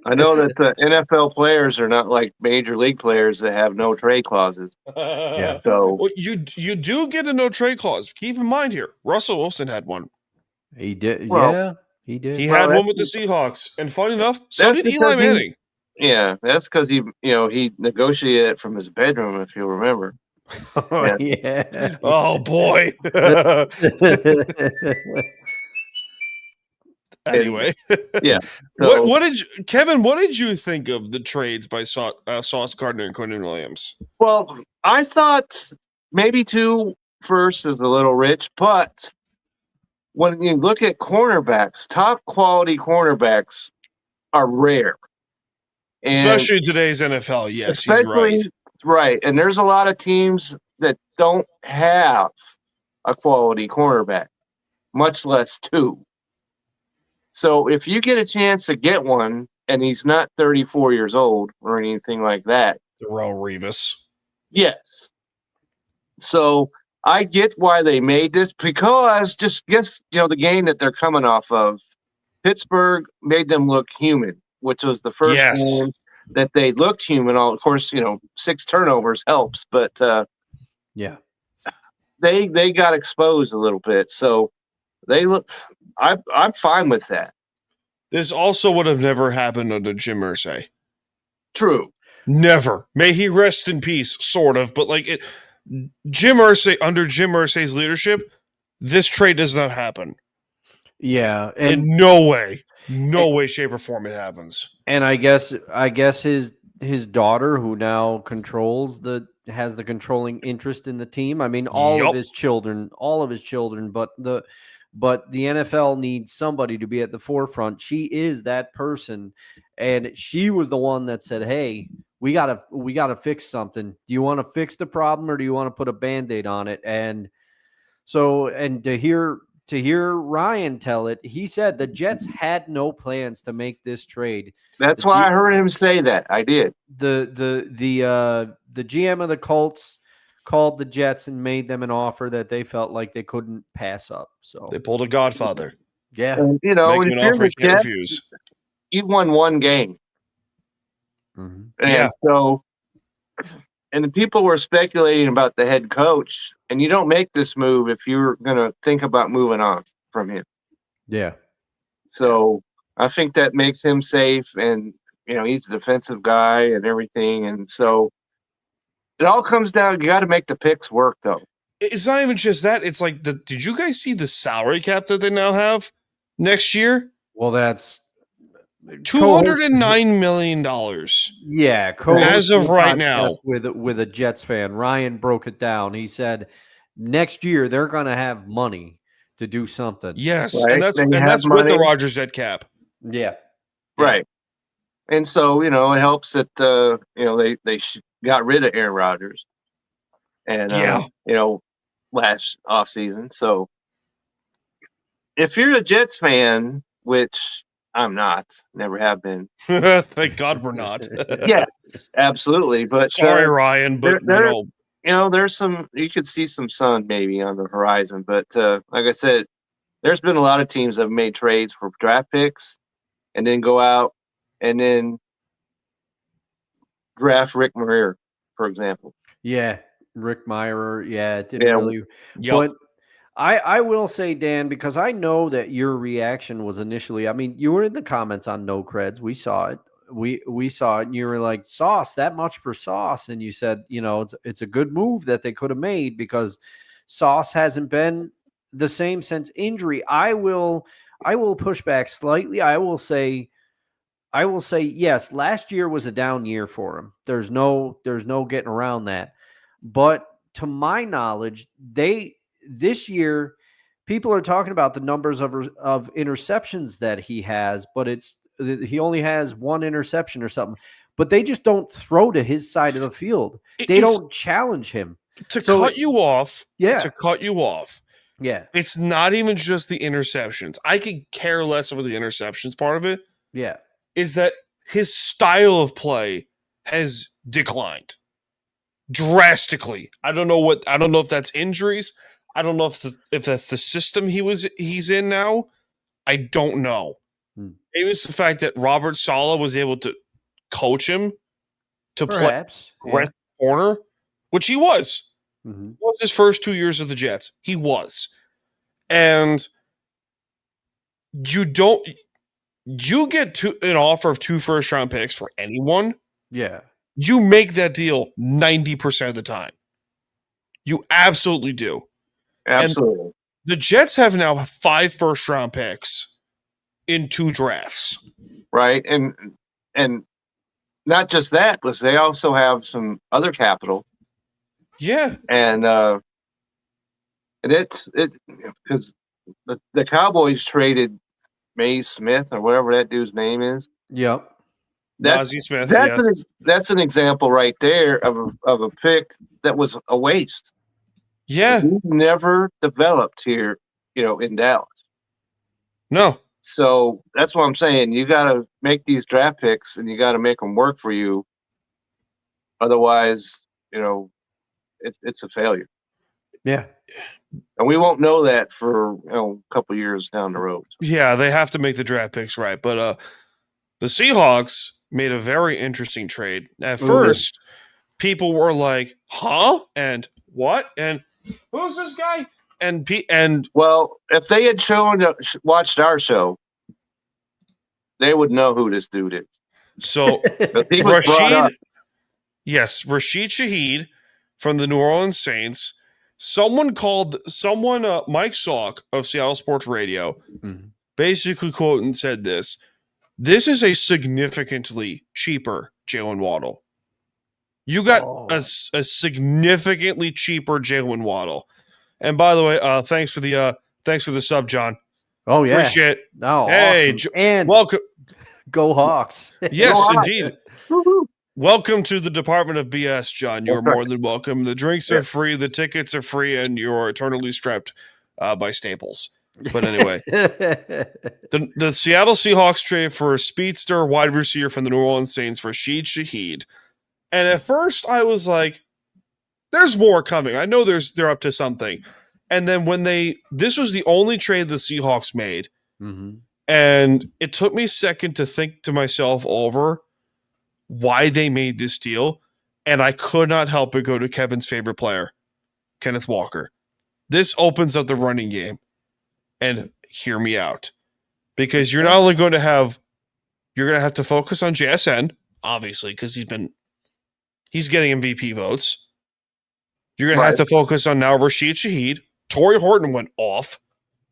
I know that the NFL players are not like major league players that have no trade clauses. Yeah. So Well, you do get a no trade clause. Keep in mind here, Russell Wilson had one. He did. Well, Yeah, he did. He Well, had that's- one with the Seahawks, and fun enough, so that's did Eli because he- Manning. yeah, that's because he negotiated it from his bedroom, if you remember. Oh, yeah. Oh boy. Anyway, Yeah. So, what did Kevin? What did you think of the trades by Sauce Gardner and Quinnen Williams? well, I thought maybe 2 firsts is a little rich, but when you look at cornerbacks, top quality cornerbacks are rare. And Especially in today's NFL, yes, he's right. Right. And there's a lot of teams that don't have a quality cornerback, much less 2. So if you get a chance to get one, and he's not 34 years old or anything like that. Darrelle Revis. Yes. So I get why they made this, because just guess, the game that they're coming off of, Pittsburgh made them look human, which was the first game that they looked human. Of course, 6 turnovers helps, but Yeah. they got exposed a little bit. So they look. I'm fine with that. This also would have never happened under Jim Irsay. True. Never. May he rest in peace, sort of. But like Jim Irsay, under Jim Irsay's leadership, this trade does not happen. Yeah. In no way, shape, or form it happens. And I guess his daughter, who now has the controlling interest in the team. I mean, all of his children, but the NFL needs somebody to be at the forefront. She is that person, and she was the one that said, "Hey, we gotta fix something. Do you want to fix the problem, or do you want to put a Band-Aid on it?" And so, and to hear Ryan tell it, he said the Jets had no plans to make this trade. That's why I heard him say that. I did. The GM of the Colts called the Jets and made them an offer that they felt like they couldn't pass up. So they pulled a Godfather. Yeah. And, if you're the Jets, refuse. You won 1 game. Mm-hmm. And so, and the people were speculating about the head coach, and you don't make this move if you're going to think about moving on from him. Yeah. So I think that makes him safe, and, he's a defensive guy and everything. And so it all comes down, you got to make the picks work, though. It's not even just that. It's like, did you guys see the salary cap that they now have next year? Well, that's $209 million. Yeah, as of right now, with a Jets fan, Ryan broke it down. He said next year they're going to have money to do something. Yes, right? and that's with the Rodgers dead cap. Yeah, right. And so it helps that they got rid of Aaron Rodgers, and last offseason. So if you're a Jets fan, which I'm not, never have been. Thank God we're not. Yes, absolutely. But sorry, Ryan, but there's you could see some sun maybe on the horizon. But like I said, there's been a lot of teams that have made trades for draft picks and then go out and then draft Rick Mayer, for example. Yeah, Rick Meyer. Yeah, it didn't really. Yep. I will say, Dan, because I know that your reaction was initially, I mean, you were in the comments on No Creds. We saw it. We saw it, and you were like, Sauce, that much for Sauce. And you said, it's a good move that they could have made because Sauce hasn't been the same since injury. I will push back slightly. I will say yes, last year was a down year for him. There's no getting around that. But to my knowledge, this year people are talking about the numbers of interceptions that he has, but he only has one interception or something. But they just don't throw to his side of the field. They don't challenge him. To cut you off. Yeah. Yeah. It's not even just the interceptions. I could care less about the interceptions part of it. Yeah. Is that his style of play has declined drastically. I don't know if that's injuries. I don't know if that's the system he's in now. I don't know. Maybe it's the fact that Robert Saleh was able to coach him to play corner, which he was. Mm-hmm. It was his first 2 years of the Jets. He was. And you get an offer of 2 first-round picks for anyone. Yeah. You make that deal 90% of the time. You absolutely do. Absolutely. And the Jets have now 5 first-round picks in 2 drafts. Right. And not just that, but they also have some other capital. Yeah. And it's because the Cowboys traded Mays Smith or whatever that dude's name is. Yep. Smith. That's an example right there of a pick that was a waste. Yeah. He never developed here, in Dallas. No. So that's what I'm saying. You got to make these draft picks and you got to make them work for you. Otherwise, it's a failure. Yeah. And we won't know that for a couple years down the road. Yeah, they have to make the draft picks right. But the Seahawks made a very interesting trade. At first, people were like, huh? And what? And who's this guy? And well, if they had watched our show, they would know who this dude is. So Rashid Shaheed from the New Orleans Saints. Someone, Mike Salk of Seattle Sports Radio, basically quote and said this. This is a significantly cheaper Jalen Waddle. You got a significantly cheaper Jalen Waddle. And by the way, thanks for the sub, John. Oh yeah, appreciate it. Oh, hey, awesome. And welcome. Go Hawks. Yes, indeed. Welcome to the Department of BS, John. You're more than welcome. The drinks are free, the tickets are free, and you're eternally strapped by Staples. But anyway, the Seattle Seahawks trade for a speedster wide receiver from the New Orleans Saints for Rashid Shaheed. And at first I was like, there's more coming. I know they're up to something. And then this was the only trade the Seahawks made. Mm-hmm. And it took me a second to think to myself over why they made this deal. And I could not help but go to Kevin's favorite player, Kenneth Walker. This opens up the running game. And hear me out. Because you're not only going to have to focus on JSN, obviously, because he's getting MVP votes. You're going to have to focus on now Rashid Shaheed. Torrey Horton went off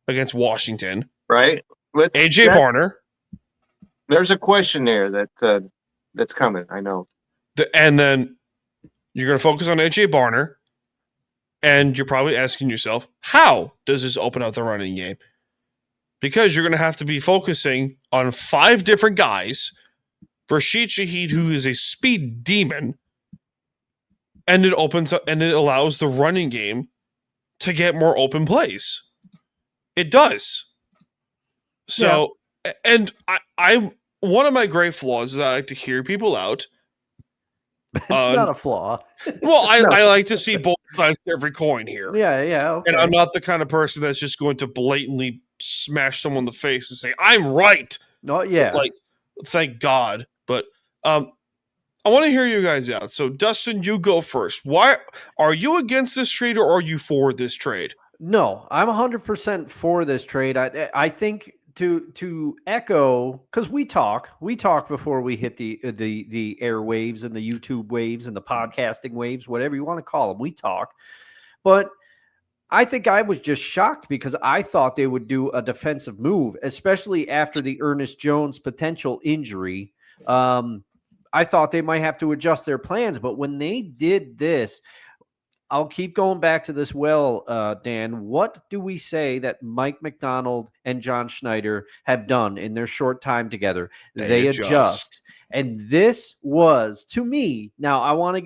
against Washington. Right. AJ Barner. There's a question there that's coming. I know. And then you're going to focus on AJ Barner. And you're probably asking yourself, how does this open up the running game? Because you're going to have to be focusing on 5 different guys. Rashid Shaheed, who is a speed demon. And it opens up and it allows the running game to get more open plays. It does. So, and I one of my great flaws is I like to hear people out. It's not a flaw. Well, I like to see both sides of every coin here. Yeah. Okay. And I'm not the kind of person that's just going to blatantly smash someone in the face and say, I'm right. No, yeah. Like, thank God. But I want to hear you guys out. So, Dustin, you go first. Why are you against this trade or are you for this trade? No, I'm 100% for this trade. I think to echo, because we talk before we hit the airwaves and the YouTube waves and the podcasting waves, whatever you want to call them. We talk, but I think I was just shocked because I thought they would do a defensive move, especially after the Ernest Jones potential injury. I thought they might have to adjust their plans, but when they did this, I'll keep going back to this. Dan, what do we say that Mike McDonald and John Schneider have done in their short time together? They adjust. And this was, to me, now I want to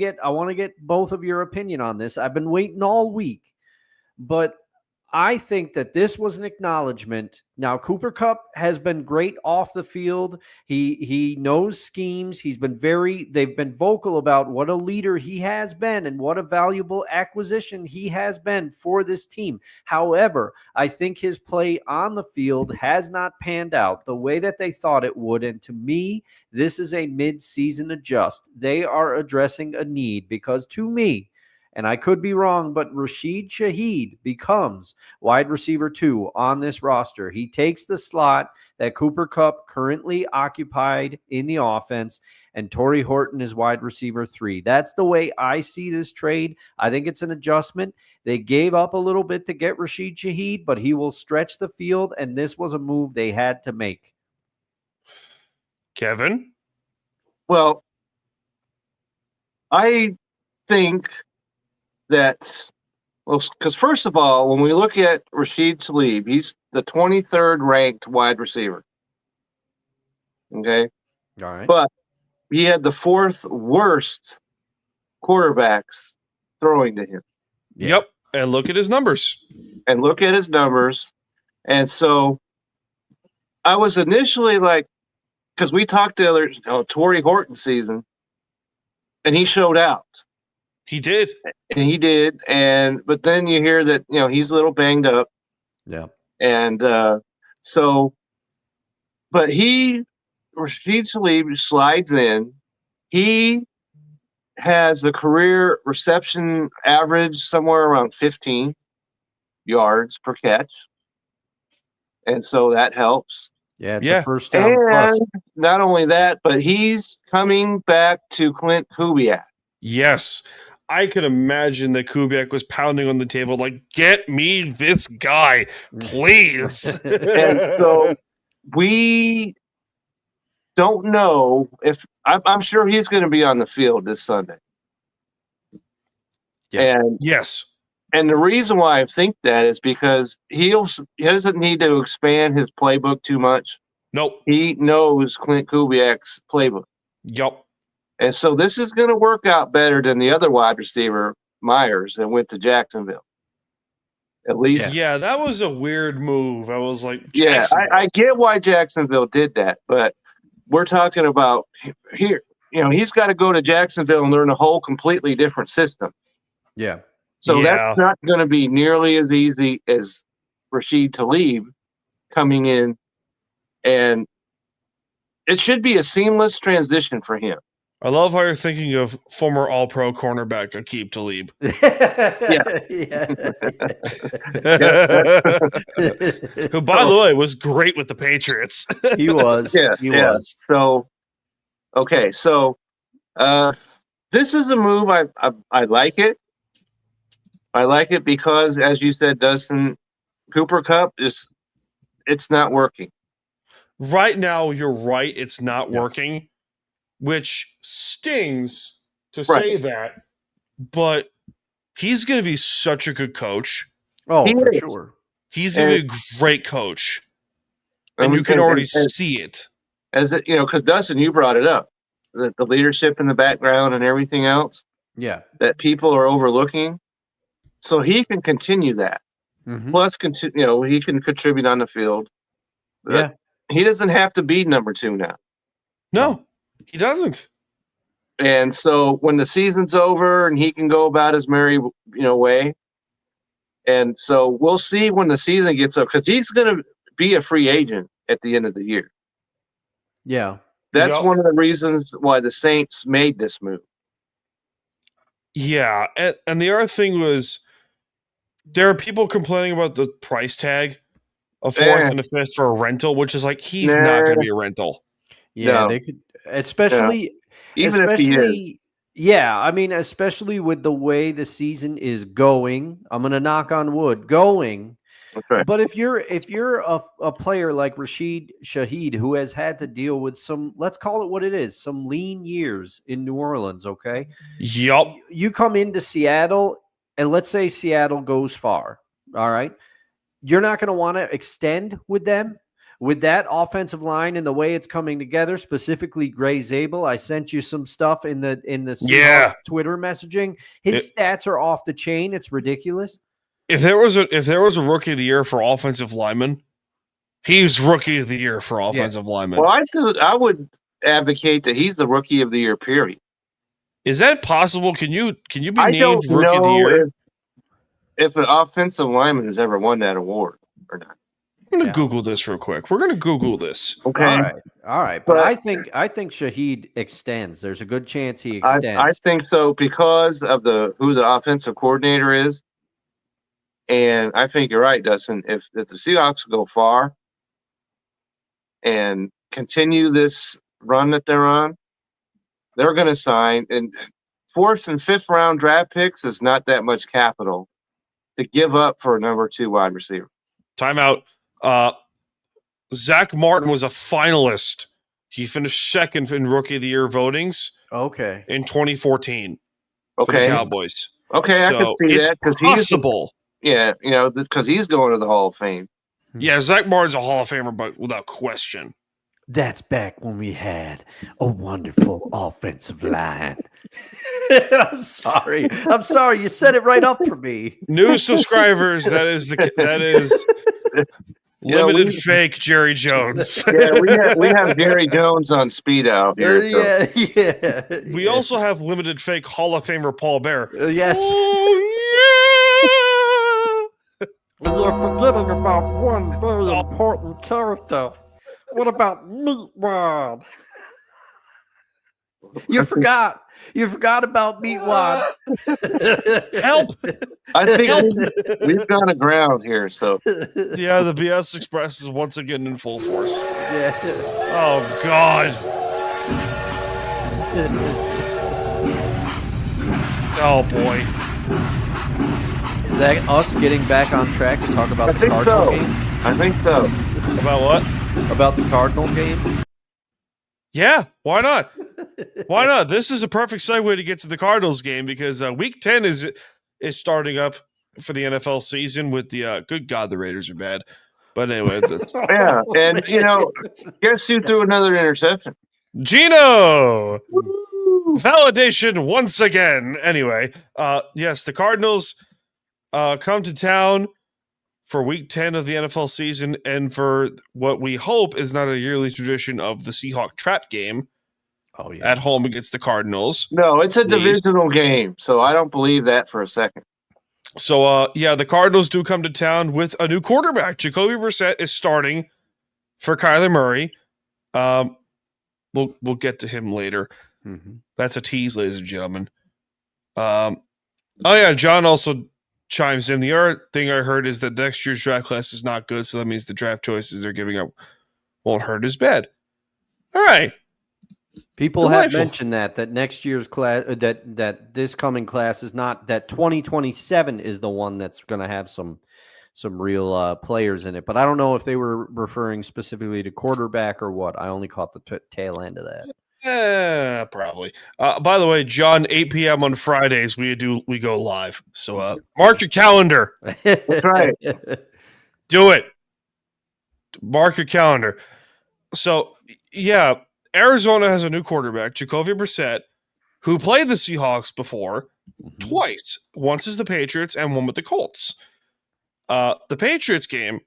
get both of your opinion on this. I've been waiting all week, but I think that this was an acknowledgement. Now, Cooper Kupp has been great off the field. He knows schemes. They've been vocal about what a leader he has been and what a valuable acquisition he has been for this team. However, I think his play on the field has not panned out the way that they thought it would. And to me, this is a mid-season adjust. They are addressing a need because, to me, and I could be wrong, but Rashid Shaheed becomes wide receiver 2 on this roster. He takes the slot that Cooper Kupp currently occupied in the offense, and Torrey Horton is wide receiver 3. That's the way I see this trade. I think it's an adjustment. They gave up a little bit to get Rashid Shaheed, but he will stretch the field, and this was a move they had to make. Kevin? Well, I think that, well, because first of all, when we look at Rashid Tlaib, he's the 23rd ranked wide receiver. Okay. All right. But he had the 4th worst quarterbacks throwing to him. Yeah. Yep. And look at his numbers. And so I was initially like, because we talked the other Torrey Horton season, and he showed out. He did. But then you hear that, he's a little banged up. Yeah. And but Rashid Tlaib slides in. He has the career reception average somewhere around 15 yards per catch. And so that helps. Yeah, it's a first down plus. Not only that, but he's coming back to Clint Kubiak. Yes. I could imagine that Kubiak was pounding on the table like, get me this guy, please. And so we don't know if I'm sure he's going to be on the field this Sunday. Yeah. And yes. And the reason why I think that is because he doesn't need to expand his playbook too much. Nope. He knows Clint Kubiak's playbook. Yep. And so this is going to work out better than the other wide receiver, Myers, that went to Jacksonville. At least. Yeah, that was a weird move. I was like, yeah, I get why Jacksonville did that, but we're talking about here, he's got to go to Jacksonville and learn a whole completely different system. Yeah. So that's not going to be nearly as easy as Rashid Tlaib coming in, and it should be a seamless transition for him. I love how you're thinking of former All-Pro cornerback Aqib Talib. Who, by the way, was great with the Patriots. He was. He was. So, okay. So, this is a move. I like it. I like it because, as you said, Dustin, Cooper Kupp it's not working. Right now, you're right. It's not working, which stings to say that, but he's going to be such a good coach. Oh, for sure. He's going to be a great coach. And you can already see it. Because Dustin, you brought it up, the leadership in the background and everything else. Yeah. That people are overlooking. So he can continue that. Mm-hmm. Plus, he can contribute on the field. Yeah. He doesn't have to be number 2 now. No, he doesn't. And so when the season's over and he can go about his merry, way. And so we'll see when the season gets up, because he's going to be a free agent at the end of the year. Yeah. That's one of the reasons why the Saints made this move. Yeah. And the other thing was, there are people complaining about the price tag, a fourth and a fifth for a rental, which is like he's not going to be a rental. Yeah, No. they could, especially Even if he is. Yeah, I mean, especially with the way the season is going. I'm going to knock on wood, going. That's right. But if you're a player like Rashid Shaheed, who has had to deal with some, let's call it what it is, some lean years in New Orleans, okay? Yup. You come into Seattle, and let's say Seattle goes far, all right? You're not going to want to extend with them. With that offensive line and the way it's coming together, specifically Gray Zabel, I sent you some stuff in the Seahawks Twitter messaging. His stats are off the chain. It's ridiculous. If there was a rookie of the year for offensive lineman, he's rookie of the year for offensive lineman. Well, I would advocate that he's the rookie of the year. Period. Is that possible? Can you be I named don't rookie of the know year? if an offensive lineman has ever won that award or not. I'm going to Google this real quick. We're going to Google this. Okay. All right. But I think Shaheed extends. There's a good chance he extends. I think so because of who the offensive coordinator is. And I think you're right, Dustin. If the Seahawks go far and continue this run that they're on, they're going to sign. And 4th and 5th round draft picks is not that much capital to give up for a number 2 wide receiver. Timeout. Zach Martin was a finalist. He finished second in Rookie of the Year votings. Okay. In 2014. Okay. For the Cowboys. Okay, I can see that because possible. Because he's going to the Hall of Fame. Yeah, Zach Martin's a Hall of Famer, but without question. That's back when we had a wonderful offensive line. I'm sorry. You set it right up for me. New subscribers. That is limited fake Jerry Jones. Yeah, we have Jerry Jones on speed out here. Yeah. We also have limited fake Hall of Famer Paul Bear. Yes. Oh, yeah. You're forgetting about one very important character. What about Meatwad? You forgot. You forgot about Meatwad. Help! I think we've gone aground here. So yeah, the BS Express is once again in full force. Yeah. Oh God. Oh boy. Is that us getting back on track to talk about the Cardinal game? I think so. About what? About the Cardinal game? Yeah, why not? Why not? This is a perfect segue to get to the Cardinals game because Week 10 is starting up for the NFL season with the good God, the Raiders are bad. But anyway, yeah, and guess who threw another interception? Gino. Woo! Validation once again. Anyway, yes, the Cardinals come to town for Week 10 of the NFL season, and for what we hope is not a yearly tradition of the Seahawk trap game at home against the Cardinals. No, it's a divisional game, so I don't believe that for a second. So, the Cardinals do come to town with a new quarterback. Jacoby Brissett is starting for Kyler Murray. We'll get to him later. Mm-hmm. That's a tease, ladies and gentlemen. John also chimes in. The other thing I heard is that next year's draft class is not good, so that means the draft choices they're giving up won't hurt as bad. All right. People have mentioned that next year's class, that this coming class is not, that 2027 is the one that's going to have some real players in it. But I don't know if they were referring specifically to quarterback or what. I only caught the tail end of that. Probably. By the way, John, 8 p.m. on Fridays, we go live. So mark your calendar. That's right. Do it. Mark your calendar. So, yeah, Arizona has a new quarterback, Jacoby Brissett, who played the Seahawks before twice. Once as the Patriots and one with the Colts. The Patriots game,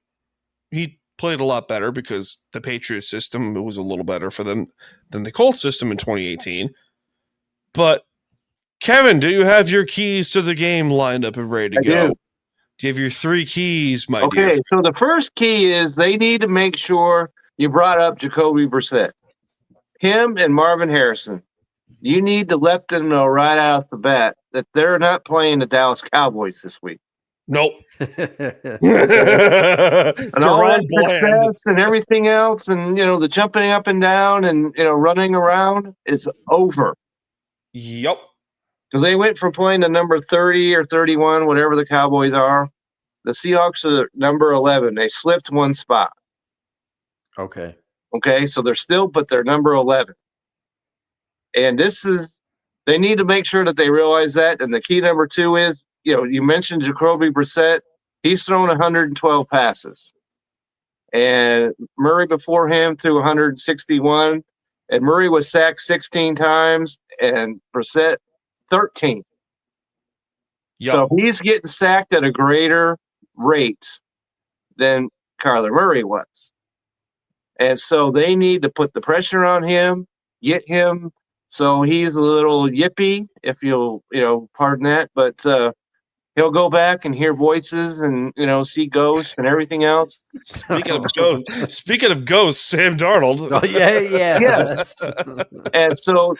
he played a lot better because the Patriots system, it was a little better for them than the Colts system in 2018. But, Kevin, do you have your keys to the game lined up and ready to go? Do you have your 3 keys, my dear? Okay, so the first key is they need to make sure you brought up Jacoby Brissett. Him and Marvin Harrison. You need to let them know right out the bat that they're not playing the Dallas Cowboys this week. Nope. And all that success and everything else, and the jumping up and down and running around is over. Yep. Because they went from playing the number 30 or 31, whatever the Cowboys are. The Seahawks are number 11. They slipped one spot. Okay. Okay, so they're number 11. And they need to make sure that they realize that. And the key number 2 is, you mentioned Jacoby Brissett. He's thrown 112 passes. And Murray before him threw 161. And Murray was sacked 16 times and Brissett 13. Yep. So he's getting sacked at a greater rate than Kyler Murray was. And so they need to put the pressure on him, get him so he's a little yippy, if you'll, pardon that. But he'll go back and hear voices and, see ghosts and everything else. Speaking of ghosts, Sam Darnold. Oh, yeah. And so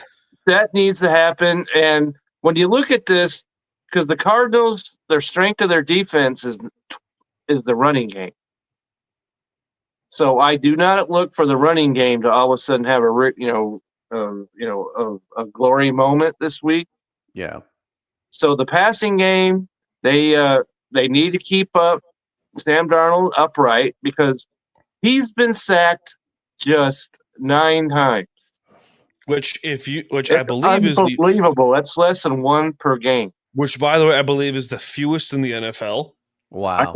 that needs to happen. And when you look at this, because the Cardinals, their strength of their defense is the running game. So I do not look for the running game to all of a sudden have a glory moment this week. Yeah. So the passing game, they need to keep up Sam Darnold upright because he's been sacked just 9 times. Which I believe is unbelievable. That's less than 1 per game. Which, by the way, I believe is the fewest in the NFL. Wow.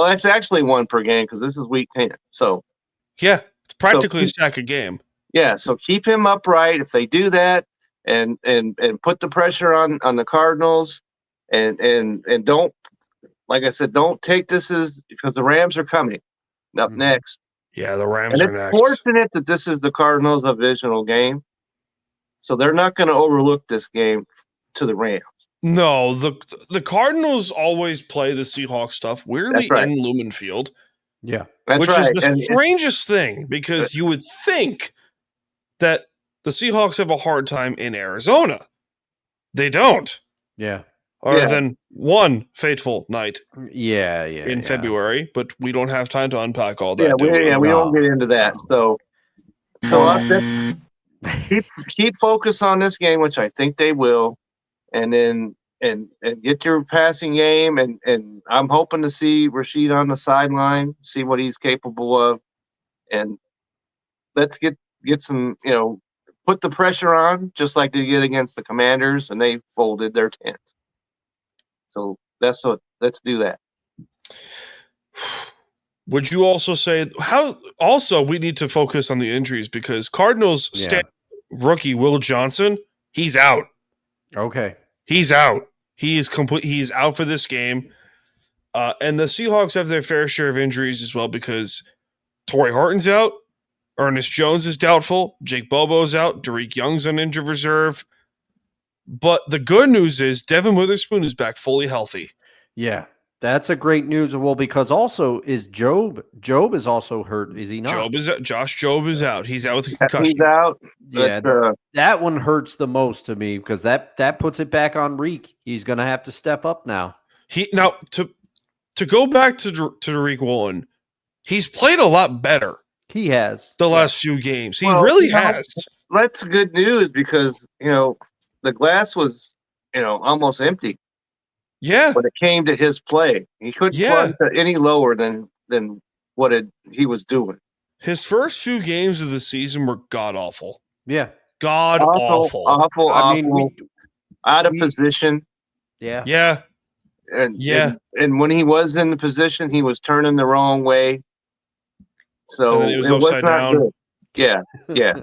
That's actually 1 per game because this is week 10. So yeah, it's practically a sack a game. Yeah, so keep him upright. If they do that, and put the pressure on the Cardinals, and don't, like I said, don't take this as because the Rams are coming up next. Yeah, the Rams are next. It's fortunate that this is the Cardinals' divisional game, so they're not going to overlook this game to the Rams. No, the Cardinals always play the Seahawks stuff weirdly in Lumen Field. Yeah, which is the strangest thing because you would think that the Seahawks have a hard time in Arizona. They don't. Yeah. Other than one fateful night. In February, but we don't have time to unpack all that. Yeah, we don't get into that. So keep focus on this game, which I think they will, and then and get your passing game, and I'm hoping to see Rashid on the sideline, see what he's capable of, and let's get some, put the pressure on, just like they did against the Commanders, and they folded their tent. So let's do that. Would you also say we need to focus on the injuries because Cardinals rookie Will Johnson, he's out. Okay. He's out. He is complete. He's out for this game. And the Seahawks have their fair share of injuries as well because Torrey Horton's out. Ernest Jones is doubtful. Jake Bobo's out. Derek Young's on injured reserve. But the good news is Devin Witherspoon is back fully healthy. Yeah, that's a great news. Well, because also is Job is also hurt. Is he not? Josh Job is out. He's out with a concussion. He's out. Yeah, that one hurts the most to me because that puts it back on Reek. He's going to have to step up now. To go back to Derek Woolen, he's played a lot better. He has the last few games. He really has. That's good news because the glass was almost empty. Yeah, when it came to his play, he couldn't plunge any lower than what he was doing. His first few games of the season were god awful. Yeah, god awful. I mean, out of position. Yeah. And when he was in the position, he was turning the wrong way. So it was upside down. Good. Yeah.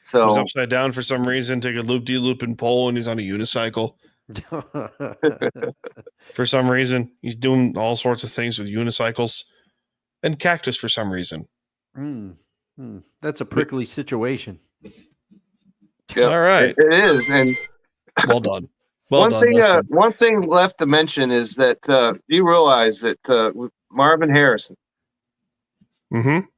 So he was upside down for some reason, take a loop-de-loop and pole, and he's on a unicycle. For some reason. He's doing all sorts of things with unicycles and cactus for some reason. That's a prickly situation. Yep, all right. It is. And well done. One thing left to mention is that you realize that Marvin Harrison,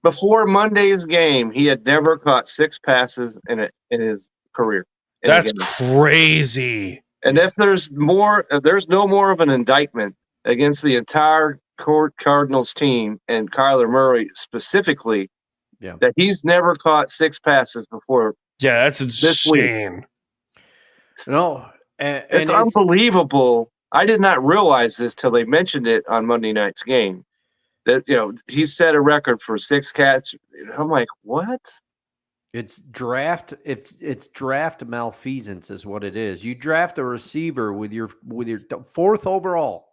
before Monday's game, he had never caught 6 passes in his career. That's crazy. And if there's no more of an indictment against the entire Cardinals team and Kyler Murray specifically that he's never caught 6 passes before. Yeah, that's insane. No, and it's unbelievable. I did not realize this till they mentioned it on Monday night's game. That he set a record for 6 catches. I'm like, what? It's draft malfeasance is what it is. You draft a receiver with your fourth overall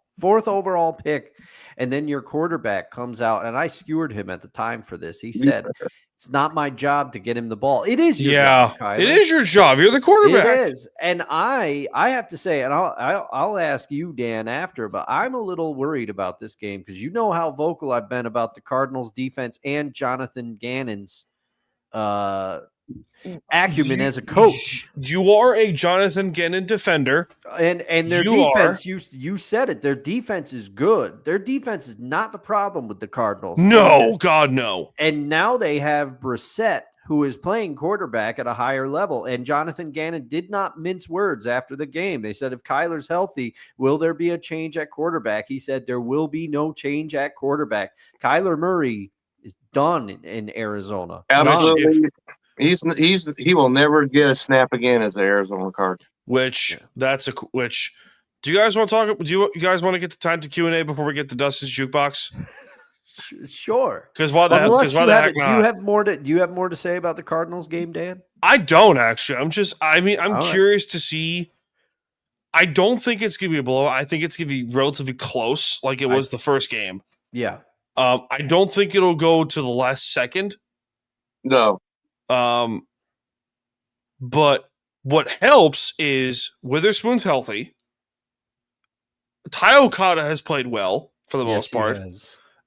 pick, and then your quarterback comes out, and I skewered him at the time for this. He said, "It's not my job to get him the ball. It is your job, Kyler. It is your job. You're the quarterback. It is." And I have to say, and I'll ask you, Dan, after, but I'm a little worried about this game because you know how vocal I've been about the Cardinals defense and Jonathan Gannon's acumen as a coach. You are a Jonathan Gannon defender, and their defense. You said it. Their defense is good. Their defense is not the problem with the Cardinals. No, God, no. And now they have Brissett, who is playing quarterback at a higher level. And Jonathan Gannon did not mince words after the game. They said, if Kyler's healthy, will there be a change at quarterback? He said there will be no change at quarterback. Kyler Murray is done in Arizona. Absolutely. He will never get a snap again as an Arizona Cardinal. Which do you guys want to talk? Do you guys want to get to time to Q&A before we get to Dustin's jukebox? Sure. Because why the heck not? Do you have more to say about the Cardinals game, Dan? I don't actually. I'm curious to see. I don't think it's gonna be a blowout. I think it's gonna be relatively close, like it was the first game. Yeah. I don't think it'll go to the last second. No. But what helps is Witherspoon's healthy. Ty Okada has played well for the most part.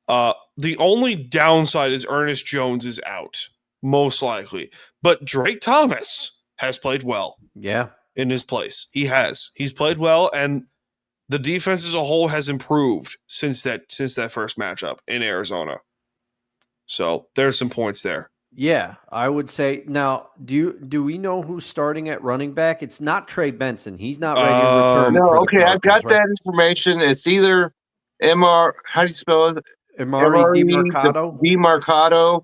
The only downside is Ernest Jones is out, most likely. But Drake Thomas has played well. Yeah. In his place. He's played well, and the defense as a whole has improved since that first matchup in Arizona. So there's some points there. Yeah, I would say. Now, do we know who's starting at running back? It's not Trey Benson. He's not ready to return. No, okay, I've got that information. It's either how do you spell it? Emari DeMarcado,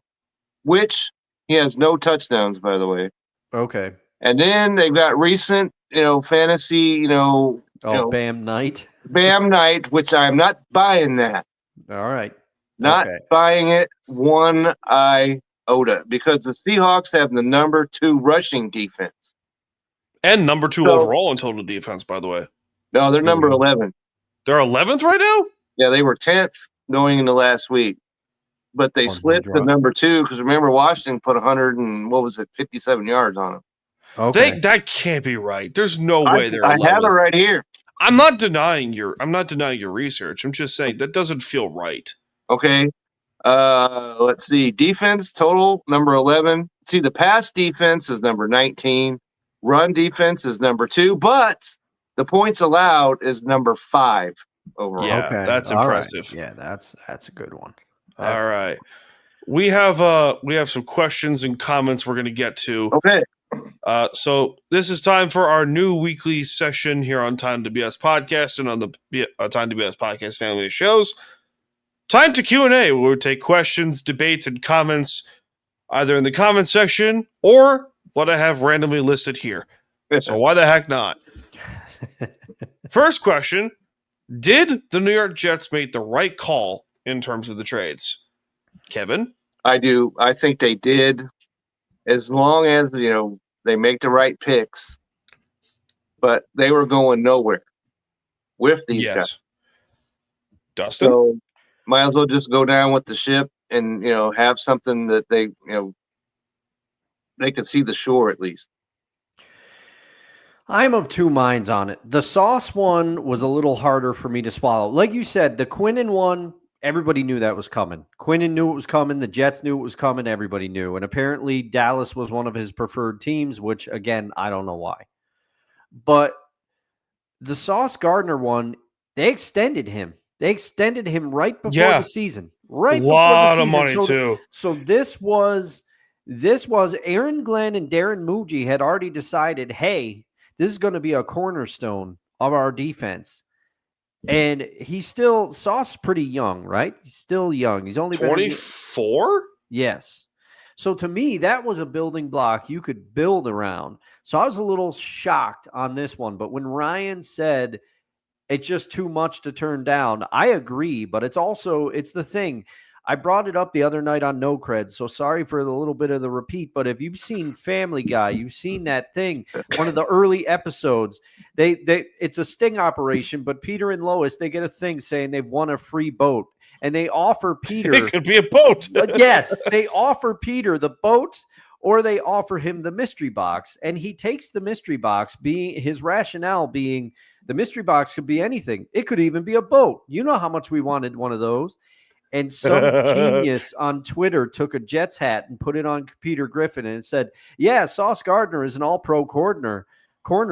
which he has no touchdowns, by the way. Okay. And then they've got recent, fantasy, Bam Knight. Bam Knight, which I'm not buying that. All right. Not buying it one iota, because the Seahawks have the number 2 rushing defense. And number 2 overall in total defense, by the way. No, they're number 11. They're 11th right now? Yeah, they were 10th going into last week. But they slipped to number 2 because remember Washington put 57 yards on them. Okay. That can't be right. There's no way they're 11th. I have it right here. I'm not denying your research. I'm just saying that doesn't feel right. Okay. Let's see. Defense total number 11. See, the pass defense is number 19. Run defense is number 2, but the points allowed is number 5 overall. Yeah, that's impressive. Right. Yeah, that's a good one. All right. We have some questions and comments we're going to get to. Okay. So this is time for our new weekly session here on Time to BS Podcast and on the Time to BS Podcast family of shows. Time to Q&A, where we take questions, debates, and comments either in the comment section or what I have randomly listed here. So why the heck not? First question, did the New York Jets make the right call in terms of the trades? Kevin? I do. I think they did, as long as, they make the right picks. But they were going nowhere with these guys. Dustin? So might as well just go down with the ship and, have something that they could see the shore at least. I'm of two minds on it. The Sauce one was a little harder for me to swallow. Like you said, the Quinnen one, everybody knew that was coming. Quinnen knew it was coming. The Jets knew it was coming. Everybody knew. And apparently Dallas was one of his preferred teams, which, again, I don't know why. But the Sauce Gardner one, they extended him. They extended him right before the season. Right before the season. A lot of money, too. So this was Aaron Glenn and Darren Muji had already decided, hey, this is going to be a cornerstone of our defense. And he's still Sauce pretty young, right? He's still young. He's only 24? Yes. So to me, that was a building block you could build around. So I was a little shocked on this one. But when Ryan said it's just too much to turn down, I agree. But it's the thing. I brought it up the other night on No Cred, so sorry for the little bit of the repeat, but if you've seen Family Guy, you've seen that thing, one of the early episodes, it's a sting operation, but Peter and Lois, they get a thing saying they've won a free boat, and they offer Peter. It could be a boat. Yes, they offer Peter the boat, or they offer him the mystery box, and he takes the mystery box, being his rationale being the mystery box could be anything. It could even be a boat. You know how much we wanted one of those. And some genius on Twitter took a Jets hat and put it on Peter Griffin and it said, yeah, Sauce Gardner is an all-pro corner,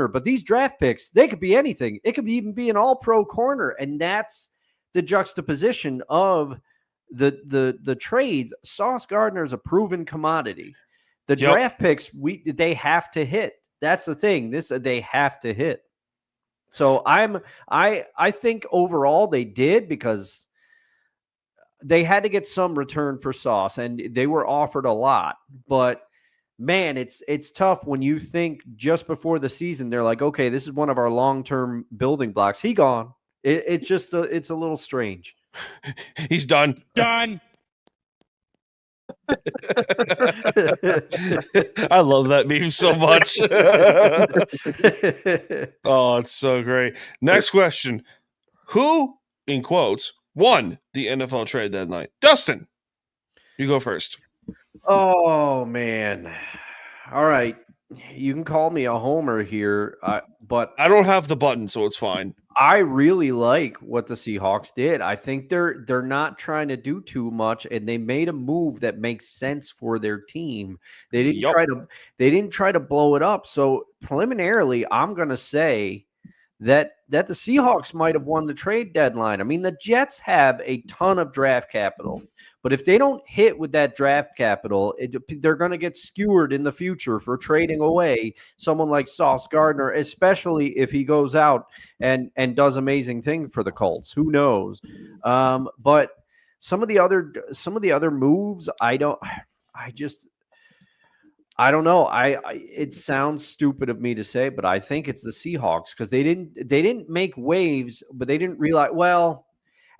but these draft picks, they could be anything. It could even be an all-pro corner. And that's the juxtaposition of the trades. Sauce Gardner is a proven commodity. The draft picks, they have to hit. That's the thing. They have to hit. So I think overall they did because they had to get some return for Sauce, and they were offered a lot. But man, it's tough when you think just before the season they're like, okay, this is one of our long-term building blocks. He gone. It's a little strange. He's done. Done. I love that meme so much. Oh, it's so great. Next question. Who, in quotes, won the NFL trade deadline? Dustin, you go first. Oh, man. All right. You can call me a homer here, but I don't have the button, so it's fine. I really like what the Seahawks did. I think they're not trying to do too much, and they made a move that makes sense for their team. They didn't try to blow it up. So preliminarily, I'm going to say that the Seahawks might have won the trade deadline. I mean, the Jets have a ton of draft capital, but if they don't hit with that draft capital, they're going to get skewered in the future for trading away someone like Sauce Gardner, especially if he goes out and does amazing thing for the Colts. Who knows? But some of the other moves, I don't know. It sounds stupid of me to say, but I think it's the Seahawks because they didn't make waves, but they didn't realize. Well,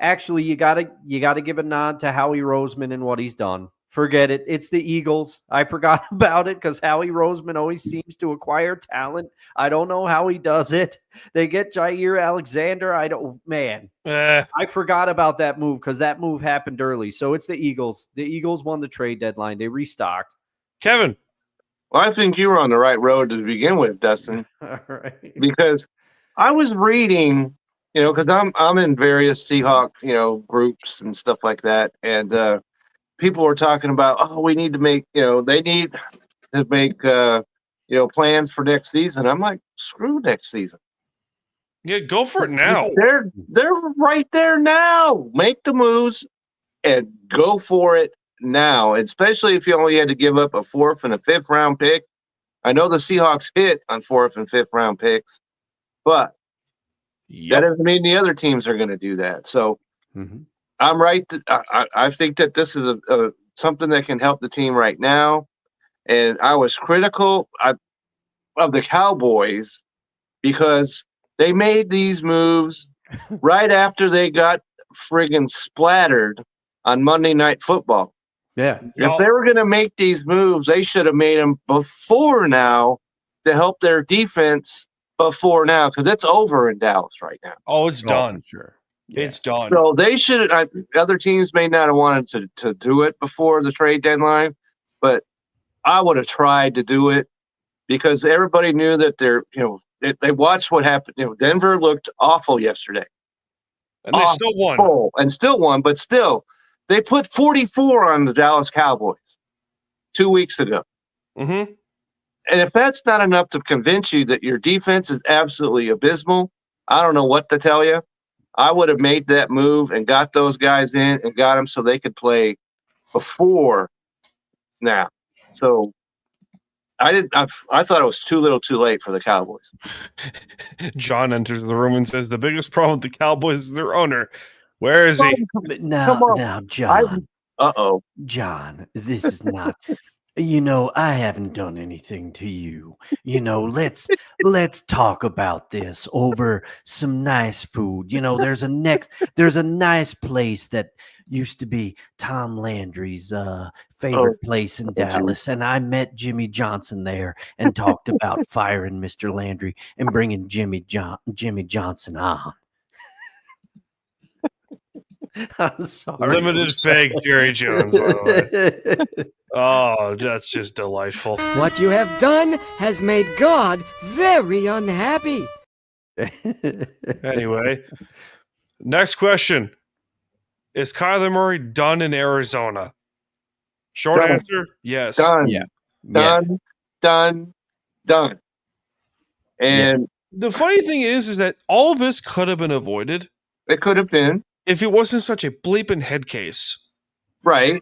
actually, you gotta give a nod to Howie Roseman and what he's done. Forget it. It's the Eagles. I forgot about it because Howie Roseman always seems to acquire talent. I don't know how he does it. They get Jair Alexander. I forgot about that move because that move happened early. So it's the Eagles. The Eagles won the trade deadline. They restocked. Kevin. Well, I think you were on the right road to begin with, Dustin. All right. Because I was reading, because I'm in various Seahawk, groups and stuff like that, and people were talking about, we need to make, they need to make, plans for next season. I'm like, screw next season. Yeah, go for it now. They're right there now. Make the moves and go for it now, especially if you only had to give up a 4th and a 5th round pick. I know the Seahawks hit on 4th and 5th round picks, but that doesn't mean the other teams are going to do that. So I'm right. I think that this is a something that can help the team right now. And I was critical of the Cowboys because they made these moves right after they got friggin' splattered on Monday Night Football. Yeah. If they were going to make these moves, they should have made them before now to help their defense before now because it's over in Dallas right now. Oh, it's done. Sure. Yeah. It's done. So they should – other teams may not have wanted to do it before the trade deadline, but I would have tried to do it because everybody knew that they watched what happened. Denver looked awful yesterday. And they still won. And still won, but still – they put 44 on the Dallas Cowboys 2 weeks ago. Mm-hmm. And if that's not enough to convince you that your defense is absolutely abysmal, I don't know what to tell you. I would have made that move and got those guys in and got them so they could play before now. So I thought it was too little, too late for the Cowboys. John enters the room and says the biggest problem with the Cowboys is their owner. Where is he? Now, John. Uh-oh. John, this is not. I haven't done anything to you. Let's talk about this over some nice food. There's a nice place that used to be Tom Landry's favorite place in Dallas, and I met Jimmy Johnson there and talked about firing Mr. Landry and bringing Jimmy Johnson on. I'm sorry. Limited fake Jerry Jones, by the way. Oh, that's just delightful. What you have done has made God very unhappy. Anyway, next question. Is Kyler Murray done in Arizona? Short Done. answer, yes. Done. Yeah. Done. And The funny thing is that all of this could have been avoided it could have been. if it wasn't such a bleeping head case. Right.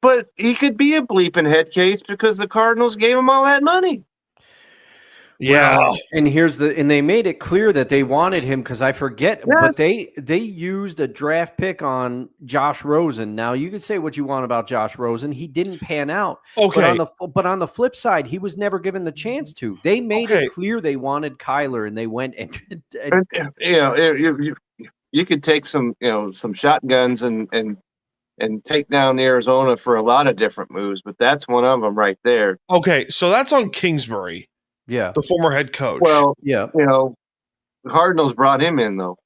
But he could be a bleeping head case because the Cardinals gave him all that money. Yeah. Well, and they made it clear that they wanted him because I forget, Yes. but they used a draft pick on Josh Rosen. Now you can say what you want about Josh Rosen, he didn't pan out. Okay. But on the flip side, he was never given the chance to. They made it clear they wanted Kyler, and they went and You could take some shotguns and take down Arizona for a lot of different moves, but that's one of them right there. Okay, so that's on Kingsbury, yeah, the former head coach. Well, yeah. the Cardinals brought him in though.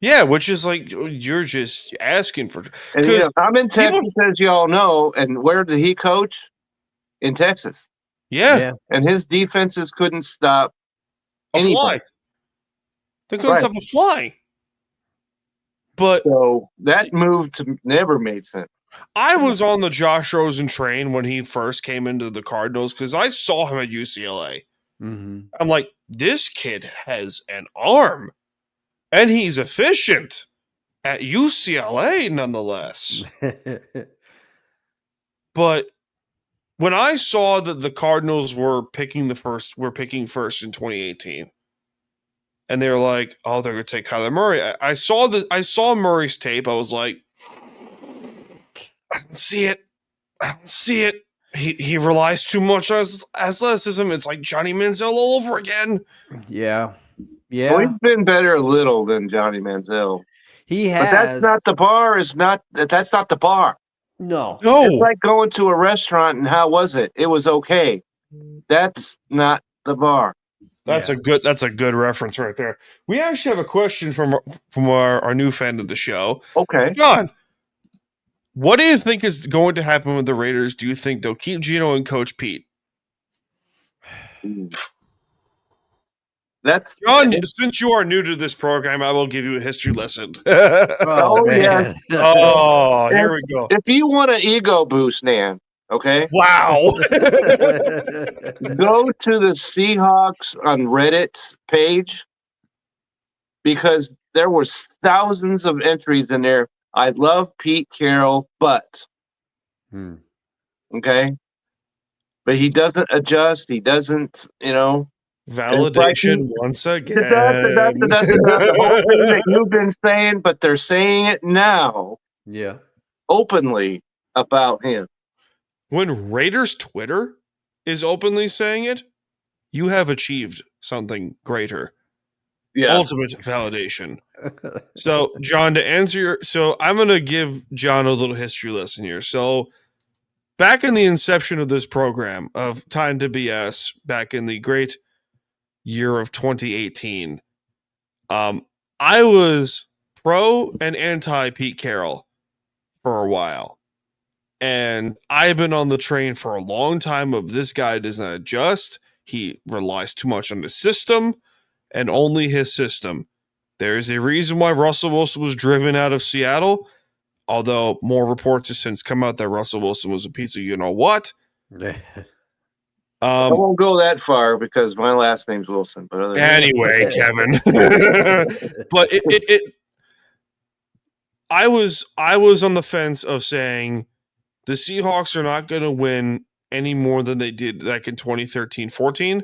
Yeah, which is like you're just asking for. And I'm in Texas, as you all know, and where did he coach? In Texas. Yeah. And his defenses couldn't stop A anybody. fly. They couldn't stop a fly. But so that move never made sense. I was on the Josh Rosen train when he first came into the Cardinals because I saw him at UCLA. Mm-hmm. I'm like, this kid has an arm, and he's efficient at UCLA nonetheless. But when I saw that the Cardinals were picking first in 2018, and they were like, "Oh, they're going to take Kyler Murray." I saw Murray's tape. I was like, "I don't see it. He relies too much on his athleticism. It's like Johnny Manziel all over again." Yeah. Well, he's been better a little than Johnny Manziel. He has. But that's not the bar. That's not the bar. No. It's like going to a restaurant and how was it? It was okay. That's not the bar. That's a good reference right there. We actually have a question from our new fan of the show. Okay. John, what do you think is going to happen with the Raiders? Do you think they'll keep Geno and Coach Pete? That's John, since you are new to this program, I will give you a history lesson. Oh, yeah. Oh, here we go. If you want an ego boost, Nan, okay? Wow. Go to the Seahawks on Reddit page because there was thousands of entries in there. I love Pete Carroll, but okay, but he doesn't adjust. He doesn't, Validation once again. The whole thing that you've been saying, but they're saying it now, openly about him. When Raiders Twitter is openly saying it, you have achieved something greater. Yeah. Ultimate validation. So, John, to answer I'm going to give John a little history lesson here. So, back in the inception of this program of Time to BS, back in the great year of 2018, I was pro and anti Pete Carroll for a while. And I've been on the train for a long time of this guy does not adjust. He relies too much on the system and only his system. There's a reason why Russell Wilson was driven out of Seattle, although more reports have since come out that Russell Wilson was a piece of you-know-what. I won't go that far because my last name's Wilson. But anyway, Kevin. But I was on the fence of saying the Seahawks are not going to win any more than they did back in 2013-14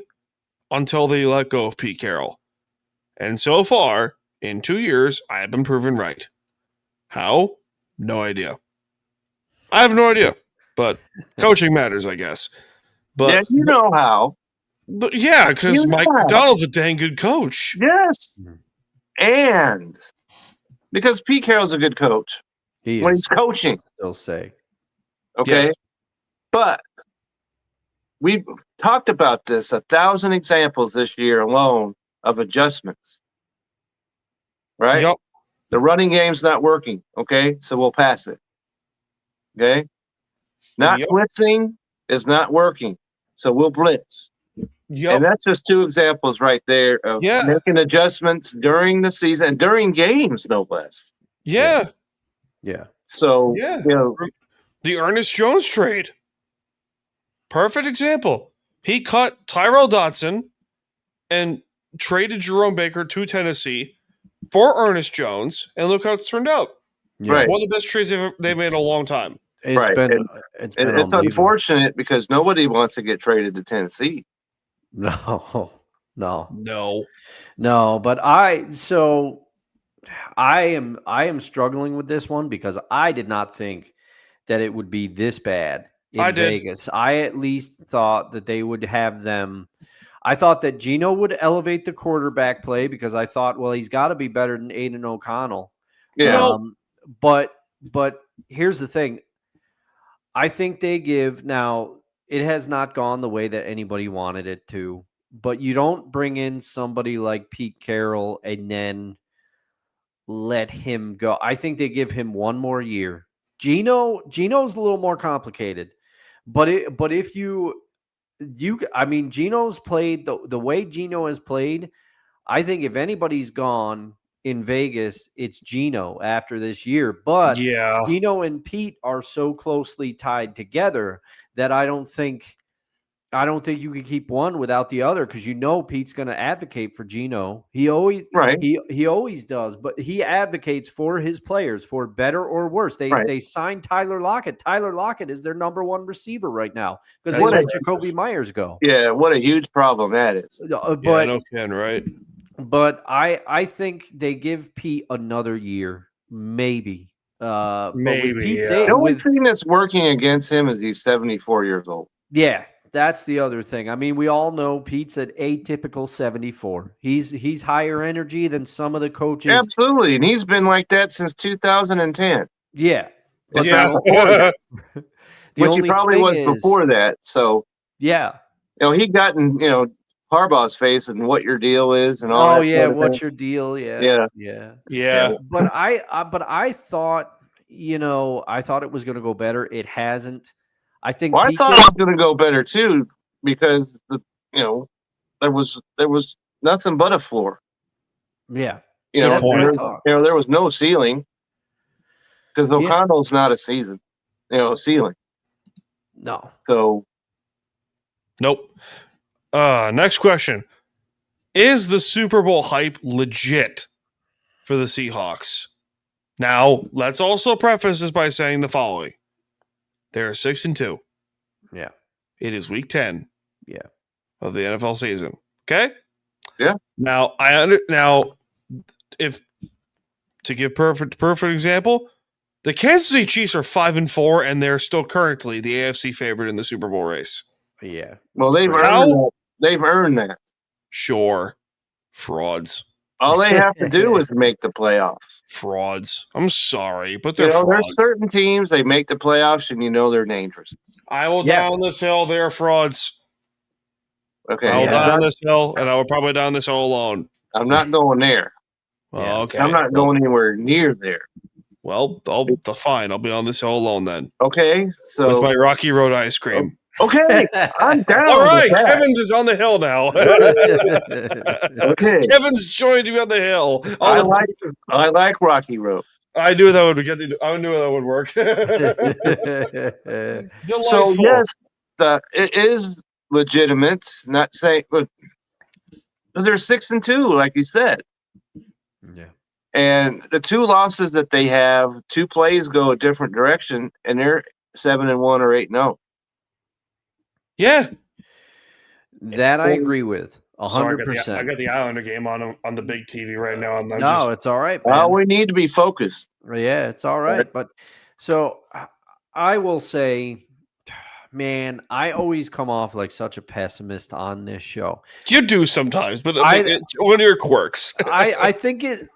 until they let go of Pete Carroll. And so far, in 2 years, I have been proven right. How? No idea. I have no idea. But coaching matters, I guess. But yeah, you know how. But yeah, because You Mike know. McDonald's a dang good coach. Yes. And because Pete Carroll's a good coach when he's coaching. Still say. Okay. Yes. But we've talked about this 1,000 examples this year alone of adjustments. Right? Yep. The running game's not working. Okay. So we'll pass it. Okay. Not Yep. blitzing is not working. So we'll blitz. Yep. And that's just 2 examples right there of making adjustments during the season and during games, no less. Yeah. Yeah. So, The Ernest Jones trade. Perfect example. He cut Tyrell Dodson and traded Jerome Baker to Tennessee for Ernest Jones, and look how it's turned out. Yeah. Right. One of the best trades they've made in a long time. It's it's unfortunate because nobody wants to get traded to Tennessee. No. But I am struggling with this one because I did not think that it would be this bad in Vegas. I at least thought that they would have them. I thought that Geno would elevate the quarterback play because I thought, well, he's got to be better than Aiden O'Connell. Yeah. But here's the thing. I think they give now. It has not gone the way that anybody wanted it to. But you don't bring in somebody like Pete Carroll and then let him go. I think they give him one more year. Geno's a little more complicated, but if Geno's played the way Geno has played. I think if anybody's gone in Vegas, it's Geno after this year. But Geno and Pete are so closely tied together that I don't think you can keep one without the other because Pete's going to advocate for Geno. He always he always does, but he advocates for his players for better or worse. They signed Tyler Lockett. Tyler Lockett is their number 1 receiver right now because they let Jacoby Myers go. Yeah, what a huge problem that is. But no kidding, right? But I think they give Pete another year, maybe. But with Pete's the only thing that's working against him is he's 74 years old. Yeah. That's the other thing. I mean, we all know Pete's at atypical 74. He's higher energy than some of the coaches. Absolutely, and he's been like that since 2010. Yeah. Which he probably was before that. So yeah, he got in Harbaugh's face and what your deal is and all. Oh yeah, what's your deal? Yeah. But I thought I thought it was going to go better. It hasn't. I think. Well, I thought it was going to go better too because there was nothing but a floor. Yeah. There was no ceiling because O'Connell's not a ceiling. No. So. Nope. Next question. Is the Super Bowl hype legit for the Seahawks? Now, let's also preface this by saying the following. They're 6-2. Yeah. It is week 10. Yeah. Of the NFL season. Okay? Yeah. Now, if to give perfect example, the Kansas City Chiefs are 5-4 and they're still currently the AFC favorite in the Super Bowl race. Yeah. Well, they've earned that. Sure. Frauds. All they have to do is make the playoffs. Frauds. I'm sorry, but they're frauds. There's certain teams, they make the playoffs and they're dangerous. I will die on this hill. They are frauds. Okay. I will die on this hill, and I will probably die on this hill alone. I'm not going there. Okay. I'm not going anywhere near there. Well, fine. I'll be on this hill alone then. Okay. So with my Rocky Road ice cream. Okay, I'm down. All right, Kevin is on the hill now. Okay, Kevin's joined to be on the hill. I like Rocky Road. I knew that would work. Delightful. So yes, it is legitimate. Not saying, but they're 6-2, like you said. Yeah. And the 2 losses that they have, 2 plays go a different direction, and they're 7-1 or 8-0. Yeah. That I agree with. Sorry, 100%. I got the Islander game on the big TV right now. And No, it's all right, man. Well, we need to be focused. Yeah, it's all right. But so I will say, man, I always come off like such a pessimist on this show. You do sometimes, but one of your quirks. I think it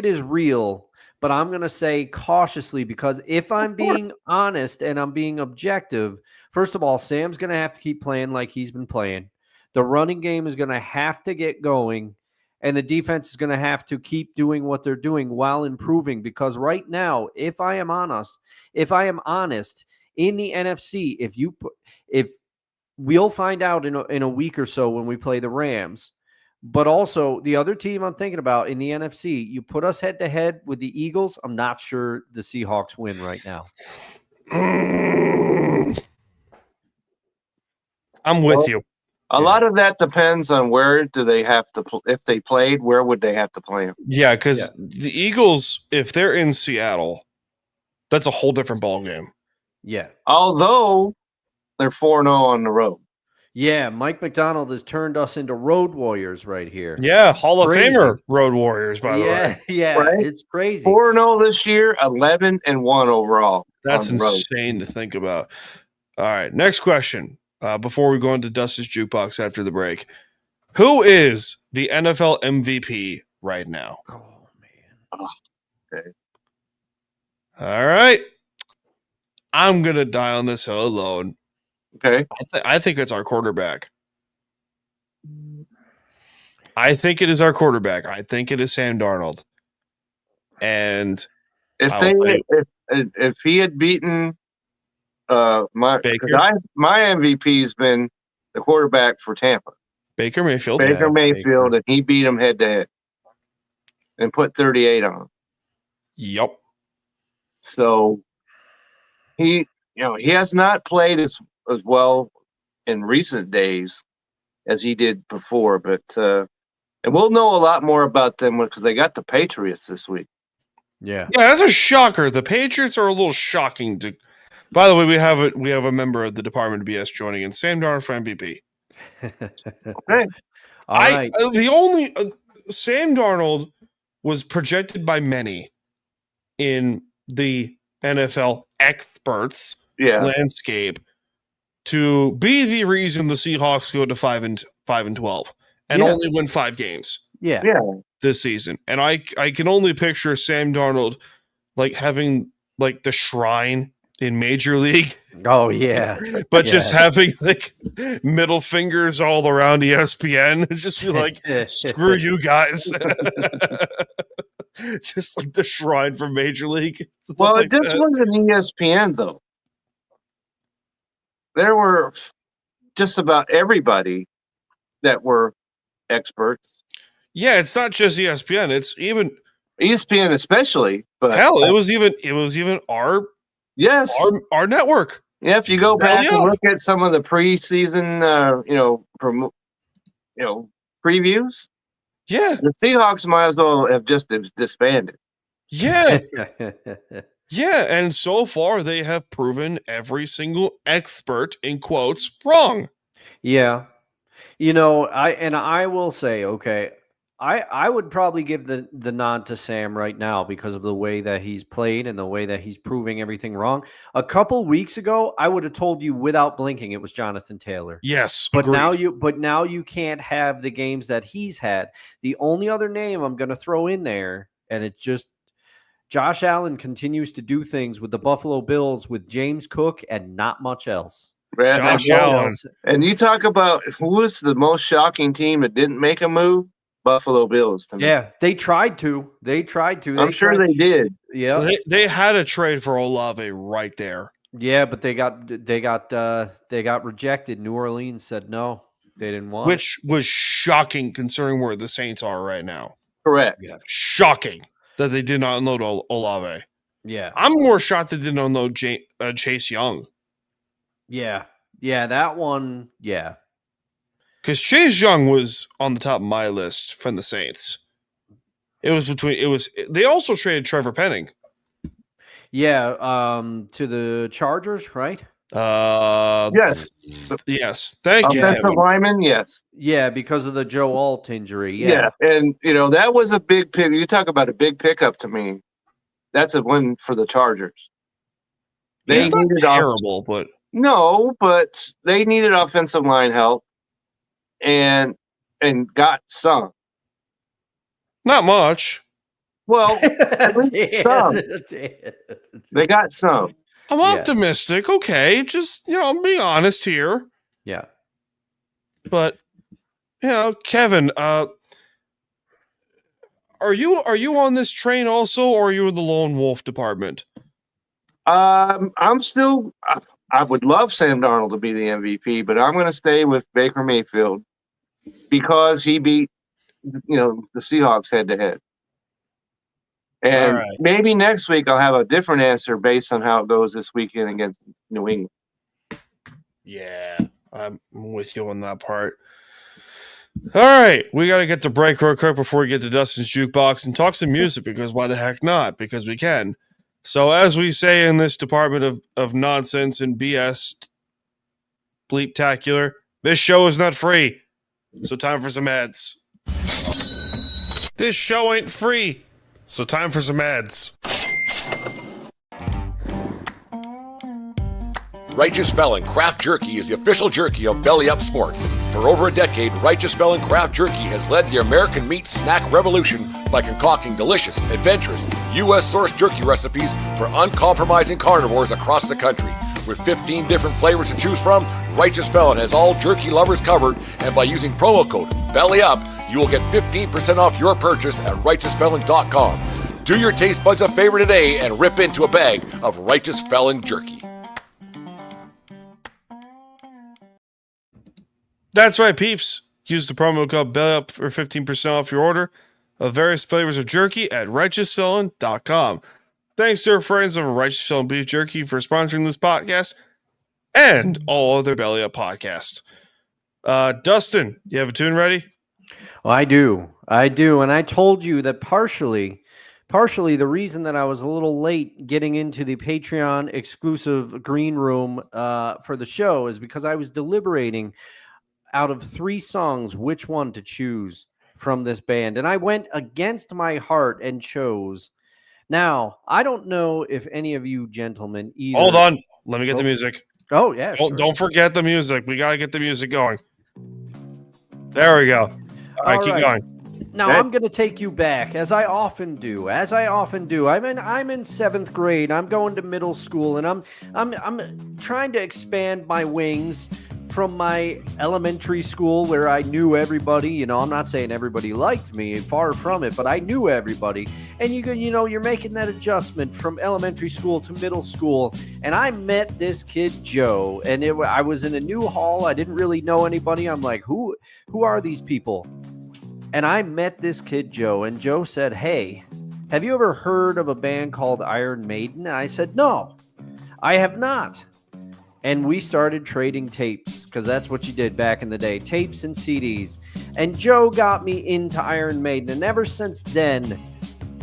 is real, but I'm going to say cautiously, because if I'm being honest and I'm being objective, first of all, Sam's going to have to keep playing like he's been playing. The running game is going to have to get going, and the defense is going to have to keep doing what they're doing while improving, because right now, if I am honest, in the NFC, if we'll find out in a week or so when we play the Rams. But also, the other team I'm thinking about in the NFC, you put us head-to-head with the Eagles, I'm not sure the Seahawks win right now. I'm with you. A lot of that depends on where do they have to if they played, where would they have to play them? Yeah, because the Eagles, if they're in Seattle, that's a whole different ballgame. Yeah. Although they're 4-0 on the road. Yeah, Mike McDonald has turned us into road warriors right here. Yeah, Hall of Crazy. Famer Road Warriors, by the way. Yeah, Right? it's crazy. 4-0 this year, 11-1 overall. That's on the road. insane to think about. All right, next question. Before we go into Dustin's Jukebox after the break. Who is the NFL MVP right now? Oh, man. Okay. All right. I'm going to die on this hill alone. Okay. I think it's our quarterback. I think it is our quarterback. I think it is Sam Darnold. And if he had beaten my MVP's been the quarterback for Tampa, Baker Mayfield. Baker Mayfield, and he beat him head to head and put 38 on him. Yep. So he has not played as well in recent days as he did before, but and we'll know a lot more about them because they got the Patriots this week. Yeah, that's a shocker. The Patriots are a little shocking. By the way, we have a member of the Department of BS joining in, Sam Darnold for MVP. Okay, all right. Sam Darnold was projected by many in the NFL experts landscape to be the reason the Seahawks go to 5-12 and only win 5 games. Yeah. This season. And I can only picture Sam Darnold like having like the shrine in Major League. Oh yeah. But just having like middle fingers all around ESPN. Just be like, screw you guys. Just like the shrine from Major League. Well, it just wasn't ESPN though. There were just about everybody that were experts. Yeah, it's not just ESPN. It's even ESPN, especially. But hell, it was even our network. Yeah, if you go back and look at some of the preseason, previews. Yeah, the Seahawks might as well have just disbanded. Yeah. Yeah, and so far they have proven every single expert in quotes wrong. Yeah. I will say, okay, I would probably give the nod to Sam right now because of the way that he's played and the way that he's proving everything wrong. A couple weeks ago, I would have told you without blinking it was Jonathan Taylor. Yes, but now you can't have the games that he's had. The only other name I'm going to throw in there, and it's just Josh Allen continues to do things with the Buffalo Bills with James Cook and not much else. Josh Allen. And you talk about who was the most shocking team that didn't make a move? Buffalo Bills to me. Yeah, they tried to. I'm sure they did. Yeah, they had a trade for Olave right there. Yeah, but they got rejected. New Orleans said no, they didn't want. Which was shocking considering where the Saints are right now. Correct. Yeah. Shocking that they did not unload Olave. Yeah, I'm more shocked they didn't unload Chase Young. Yeah, that one. Yeah. Because Chase Young was on the top of my list from the Saints. They also traded Trevor Penning. Yeah, to the Chargers, right? Yes. Yes. Thank you, Offensive Kevin. lineman, yes. Yeah, because of the Joe Alt injury. Yeah. And, that was a big pick. You talk about a big pickup to me. That's a win for the Chargers. They He's not needed terrible, but No, but they needed offensive line help and got some. not much. Well, at least some. They got some. I'm optimistic. Okay, just I'm being honest here. Yeah. But Kevin, are you on this train also, or are you in the lone wolf department? I'm still. I would love Sam Darnold to be the MVP, but I'm going to stay with Baker Mayfield because he beat the Seahawks head to head. And maybe next week I'll have a different answer based on how it goes this weekend against New England. Yeah, I'm with you on that part. All right, we got to get to break real quick before we get to Dustin's Jukebox and talk some music, because why the heck not? Because we can. So as we say in this department of nonsense and BS bleep-tacular, this show is not free. So time for some ads. This show ain't free. So time for some ads. Righteous Felon Craft Jerky is the official jerky of Belly Up Sports. For over a decade, Righteous Felon Craft Jerky has led the American meat snack revolution by concocting delicious, adventurous, U.S.-sourced jerky recipes for uncompromising carnivores across the country. With 15 different flavors to choose from, Righteous Felon has all jerky lovers covered, and by using promo code BELLYUP, you will get 15% off your purchase at RighteousFelon.com. Do your taste buds a favor today and rip into a bag of Righteous Felon jerky. That's right, peeps. Use the promo code BELLYUP for 15% off your order of various flavors of jerky at RighteousFelon.com. Thanks to our friends over Righteous Felon Beef Jerky for sponsoring this podcast and all other Belly Up podcasts. Dustin, you have a tune ready? Well, I do. And I told you that partially the reason that I was a little late getting into the Patreon exclusive green room for the show is because I was deliberating out of 3 songs which one to choose from this band. And I went against my heart and chose. Now, I don't know if any of you gentlemen either. Hold on. Let me get the music. Oh, yeah. Sure. Don't forget the music. We got to get the music going. There we go. All right, keep going. Now, I'm going to take you back, as I often do. I'm in 7th grade. I'm going to middle school, and I'm trying to expand my wings from my elementary school where I knew everybody. I'm not saying everybody liked me, far from it, but I knew everybody. And you're making that adjustment from elementary school to middle school. And I met this kid, Joe, and I was in a new hall. I didn't really know anybody. I'm like, who are these people? And I met this kid, Joe, and Joe said, hey, have you ever heard of a band called Iron Maiden? And I said, no, I have not. And we started trading tapes, because that's what you did back in the day, tapes and CDs. And Joe got me into Iron Maiden. And ever since then,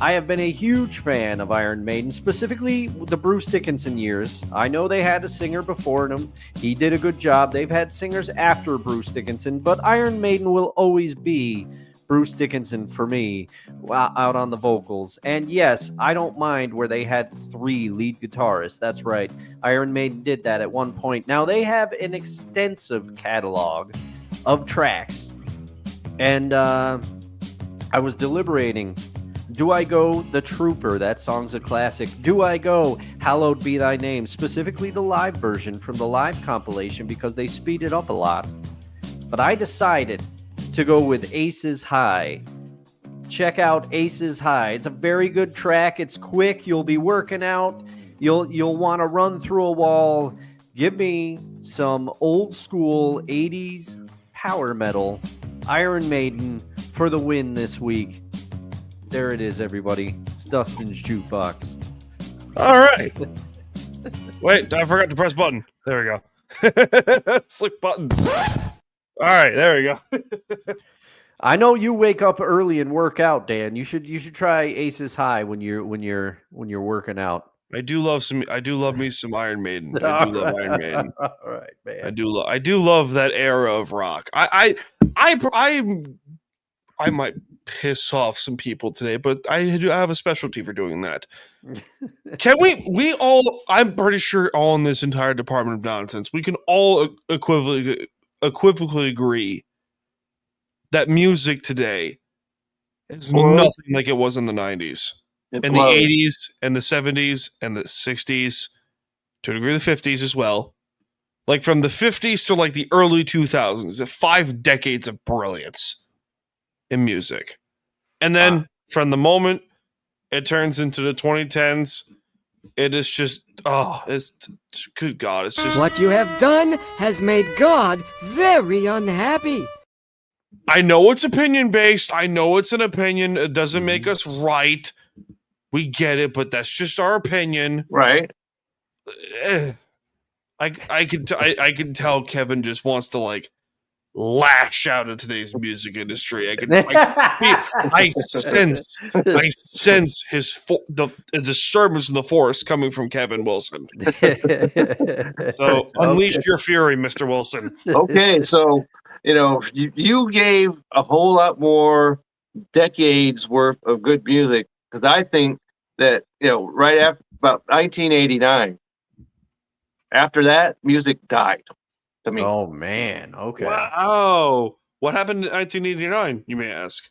I have been a huge fan of Iron Maiden, specifically the Bruce Dickinson years. I know they had a singer before him. He did a good job. They've had singers after Bruce Dickinson, but Iron Maiden will always be Bruce Dickinson for me out on the vocals. And yes, I don't mind where they had 3 lead guitarists. That's right. Iron Maiden did that at one point. Now they have an extensive catalog of tracks. And I was deliberating. Do I go The Trooper? That song's a classic. Do I go Hallowed Be Thy Name? Specifically the live version from the live compilation, because they speed it up a lot. But I decided to go with Aces High. Check out Aces High. It's a very good track. It's quick. You'll be working out. You'll want to run through a wall. Give me some old school 80s power metal. Iron Maiden for the win this week. There it is, everybody. It's Dustin's Jukebox. All right. Wait, I forgot to press button. There we go. It's like buttons. All right, there we go. I know you wake up early and work out, Dan. You should try Aces High when you're working out. I do love me some Iron Maiden. I do love Iron Maiden. All right, man. I do love that era of rock. I might piss off some people today, but I have a specialty for doing that. Can we all, I'm pretty sure all in this entire department of nonsense, we can all equivocally agree that music today is nothing like it was in the 90s. In the 80s and the 70s and the 60s, to a degree the 50s as well. Like from the 50s to like the early 2000s, 5 decades of brilliance in music. And then from the moment it turns into the 2010s, it is just, it's good God. It's just. What you have done has made God very unhappy. I know it's opinion based. I know it's an opinion. It doesn't make us right. We get it, but that's just our opinion. Right. I can tell Kevin just wants to like lash out at today's music industry. I sense the disturbance in the force coming from Kevin Wilson. So unleash your fury, Mr. Wilson. Okay, so you gave a whole lot more decades worth of good music, because I think that right after about 1989, after that, music died. To me. Oh man, okay. Wow. What happened in 1989, you may ask?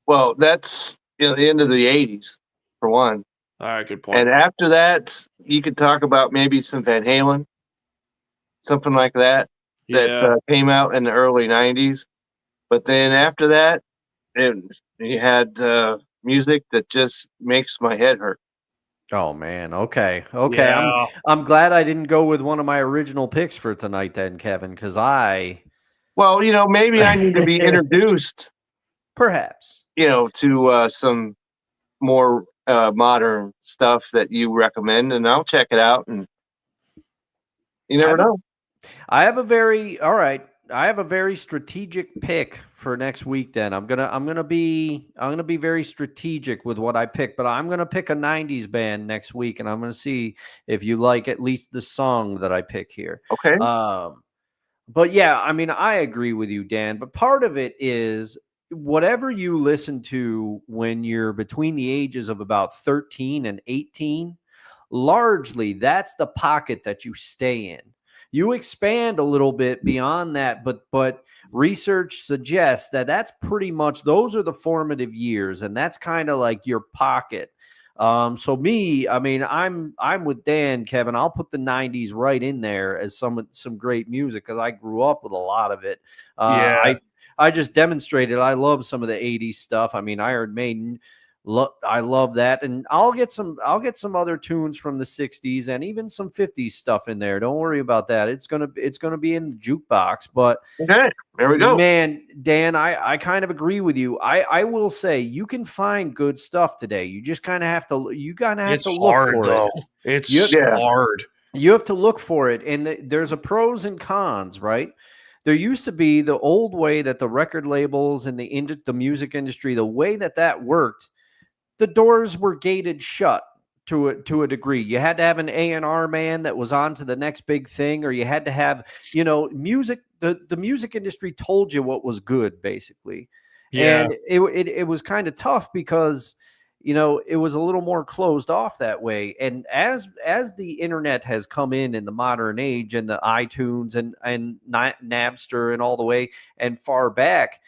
Well, that's the end of the 80s, for one. All right, good point. And after that, you could talk about maybe some Van Halen, something like that, that came out in the early 90s. But then after that, you had music that just makes my head hurt. Oh man, okay. Yeah. I'm glad I didn't go with one of my original picks for tonight then, Kevin, because well, maybe I need to be introduced perhaps, to some more modern stuff that you recommend, and I'll check it out, and you never know. I have a very strategic pick for next week. Then I'm gonna be very strategic with what I pick, but I'm gonna pick a '90s band next week, and I'm gonna see if you like at least the song that I pick here. Okay. But yeah, I mean, I agree with you, Dan. But part of it is whatever you listen to when you're between the ages of about 13 and 18. Largely, that's the pocket that you stay in. You expand a little bit beyond that, but research suggests that that's pretty much, those are the formative years, and that's kind of like your pocket. So me, I mean, I'm with Dan, Kevin. I'll put the 90s right in there as some great music, because I grew up with a lot of it. I just demonstrated I love some of the 80s stuff. I mean, Iron Maiden. I love that, and I'll get some other tunes from the 60s and even some 50s stuff in there. Don't worry about that. It's gonna be in the jukebox. But okay, there we go. Man, Dan, I kind of agree with you. I will say you can find good stuff today. You just kind of have to look for it. It's hard. You have to look for it, and there's a pros and cons, right? There used to be the old way that the record labels and the music industry, the way that worked. The doors were gated shut to a degree. You had to have an A&R man that was on to the next big thing, or you had to have, music. The music industry told you what was good, basically. Yeah. And it was kind of tough because, it was a little more closed off that way. And as the internet has come in the modern age, and the iTunes and Napster and all the way and far back,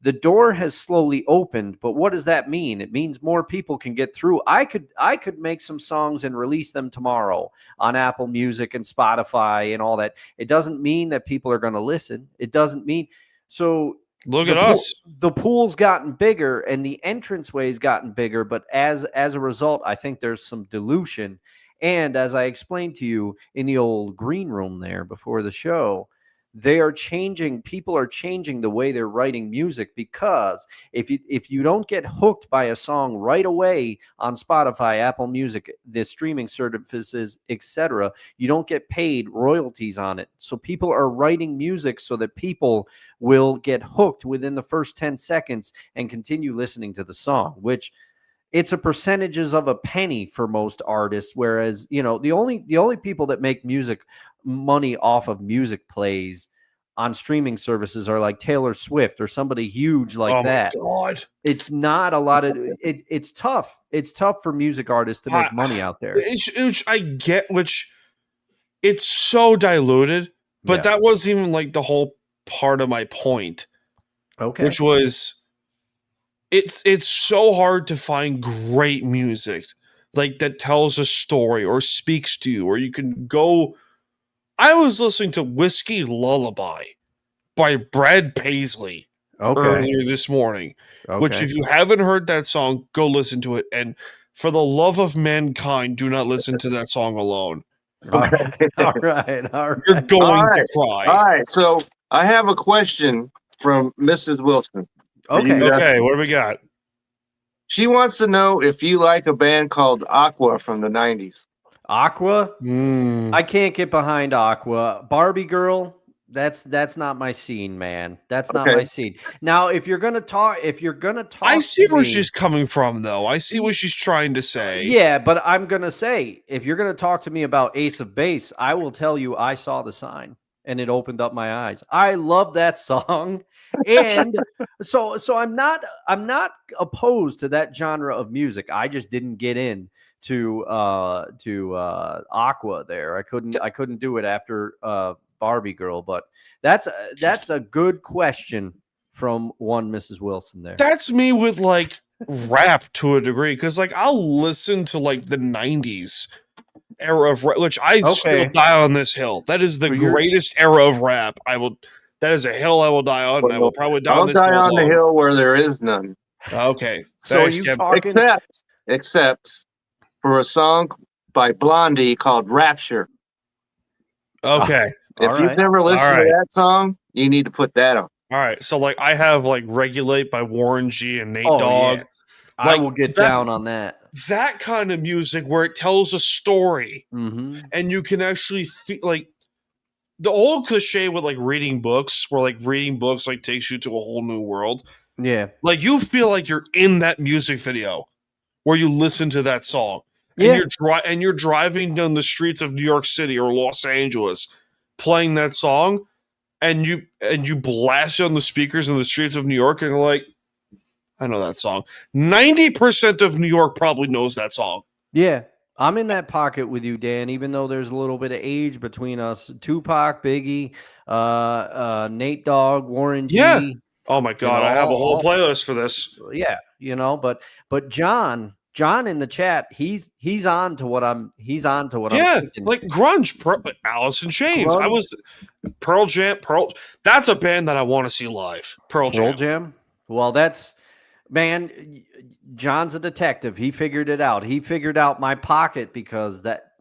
the door has slowly opened. But what does that mean? It means more people can get through. I could make some songs and release them tomorrow on Apple Music and Spotify and all that. It doesn't mean that people are going to listen. It doesn't mean so. Look at us. The pool's gotten bigger and the entranceway's gotten bigger, but as a result, I think there's some dilution. And as I explained to you in the old green room there before the show, people are changing the way they're writing music, because if you don't get hooked by a song right away on Spotify, Apple Music, the streaming services, etc., you don't get paid royalties on it. So people are writing music so that people will get hooked within the first 10 seconds and continue listening to the song, which it's a percentages of a penny for most artists. Whereas, the only people that make money off of music plays on streaming services are like Taylor Swift or somebody huge like that. Oh my God. It's not a lot of it's tough. It's tough for music artists to make money out there. Which I get, which it's so diluted, but that wasn't even like the whole part of my point. Okay. Which was it's so hard to find great music like that tells a story or speaks to you, or you can go. I was listening to Whiskey Lullaby by Brad Paisley earlier this morning, which if you haven't heard that song, go listen to it. And for the love of mankind, do not listen to that song alone. All right. You're going to cry. All right. So I have a question from Mrs. Wilson. Okay. What do we got? She wants to know if you like a band called Aqua from the 90s. Aqua? I can't get behind Aqua. Barbie Girl, that's not my scene, man. That's not my scene. Now, if you're gonna talk, I see where she's coming from, though. I see what she's trying to say. Yeah, but I'm gonna say, if you're gonna talk to me about Ace of Base, I will tell you I saw the sign and it opened up my eyes. I love that song. And so I'm not opposed to that genre of music. I just didn't get in to Aqua there. I couldn't do it after Barbie Girl, but that's a good question from one Mrs. Wilson there. That's me with like rap to a degree, because like I'll listen to like the 90s era of rap, which I still die on this hill. That is the greatest era of rap. That is a hill I will die on, and I will probably die on this hill. I'll die on the hill where there is none. Okay. So are you talking? Except for a song by Blondie called Rapture. Okay. If you've never listened to that song, you need to put that on. All right. So like I have like Regulate by Warren G and Nate Dogg. Yeah. I will get down on that. That kind of music where it tells a story and you can actually feel like the old cliche with like reading books, where like reading books like takes you to a whole new world. Yeah. Like you feel like you're in that music video where you listen to that song. And you're driving down the streets of New York City or Los Angeles playing that song, and you blast it on the speakers in the streets of New York, and you're like, I know that song. 90% of New York probably knows that song. Yeah. I'm in that pocket with you, Dan, even though there's a little bit of age between us. Tupac, Biggie, Nate Dogg, Warren G. Yeah. Oh my God. I have a whole playlist for this. Yeah. But John in the chat, he's on to what I'm thinking. Like grunge, Alice in Chains. I was Pearl Jam. That's a band that I want to see live. Pearl Jam. Well, man, John's a detective. He figured it out. He figured out my pocket, because that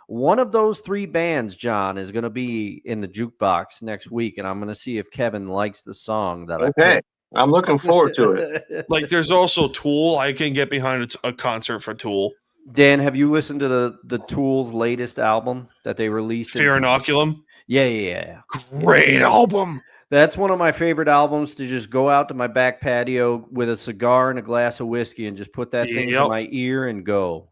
one of those three bands, John, is going to be in the jukebox next week, and I'm going to see if Kevin likes the song that I picked. I'm looking forward to it. Like there's also Tool. I can get behind a concert for Tool. Dan, have you listened to the Tool's latest album that they released? Fear Inoculum? Yeah. Great album. That's one of my favorite albums to just go out to my back patio with a cigar and a glass of whiskey and just put that thing in my ear and go.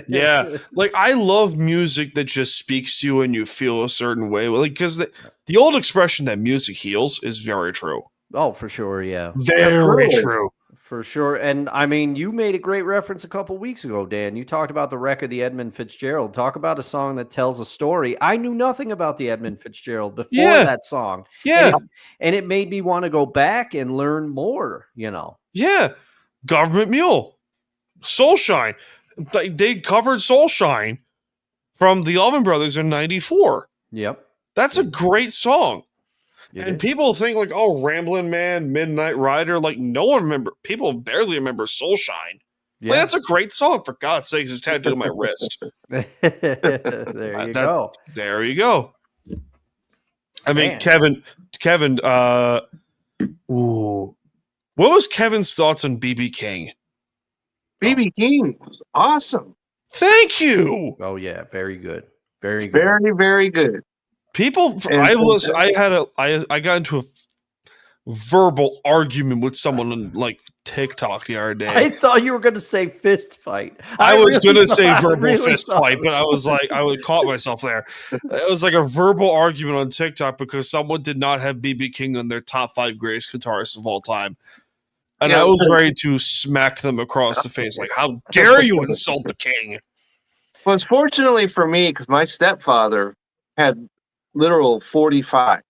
Yeah. Like I love music that just speaks to you and you feel a certain way. Like, because the old expression that music heals is very true. Oh, for sure. Yeah. Very true. For sure. And I mean, you made a great reference a couple weeks ago, Dan. You talked about the wreck of the Edmund Fitzgerald. Talk about a song that tells a story. I knew nothing about the Edmund Fitzgerald before that song. Yeah. And it made me want to go back and learn more, Yeah. Government Mule. Soulshine. They covered Soulshine from the Allman Brothers in 94. Yep. That's a great song. And people think like, oh, Ramblin' Man, Midnight Rider. Like people barely remember Soulshine. Yeah. Like, that's a great song, for God's sakes. It's tattooed on my wrist. There you go. There you go. I mean, Kevin, what was Kevin's thoughts on BB King? BB King was awesome. Thank you. Oh yeah, very good. Very good. Very, very good. People, I got into a verbal argument with someone on like TikTok the other day. I thought you were going to say fist fight. I was really going to say thought- verbal really fist thought- fight, but I was like, I would caught myself there. It was like a verbal argument on TikTok because someone did not have BB King on their top 5 greatest guitarists of all time. And I was ready to smack them across the face. Like, how dare you insult the king? Well, it's fortunately for me, because my stepfather had literal 45s.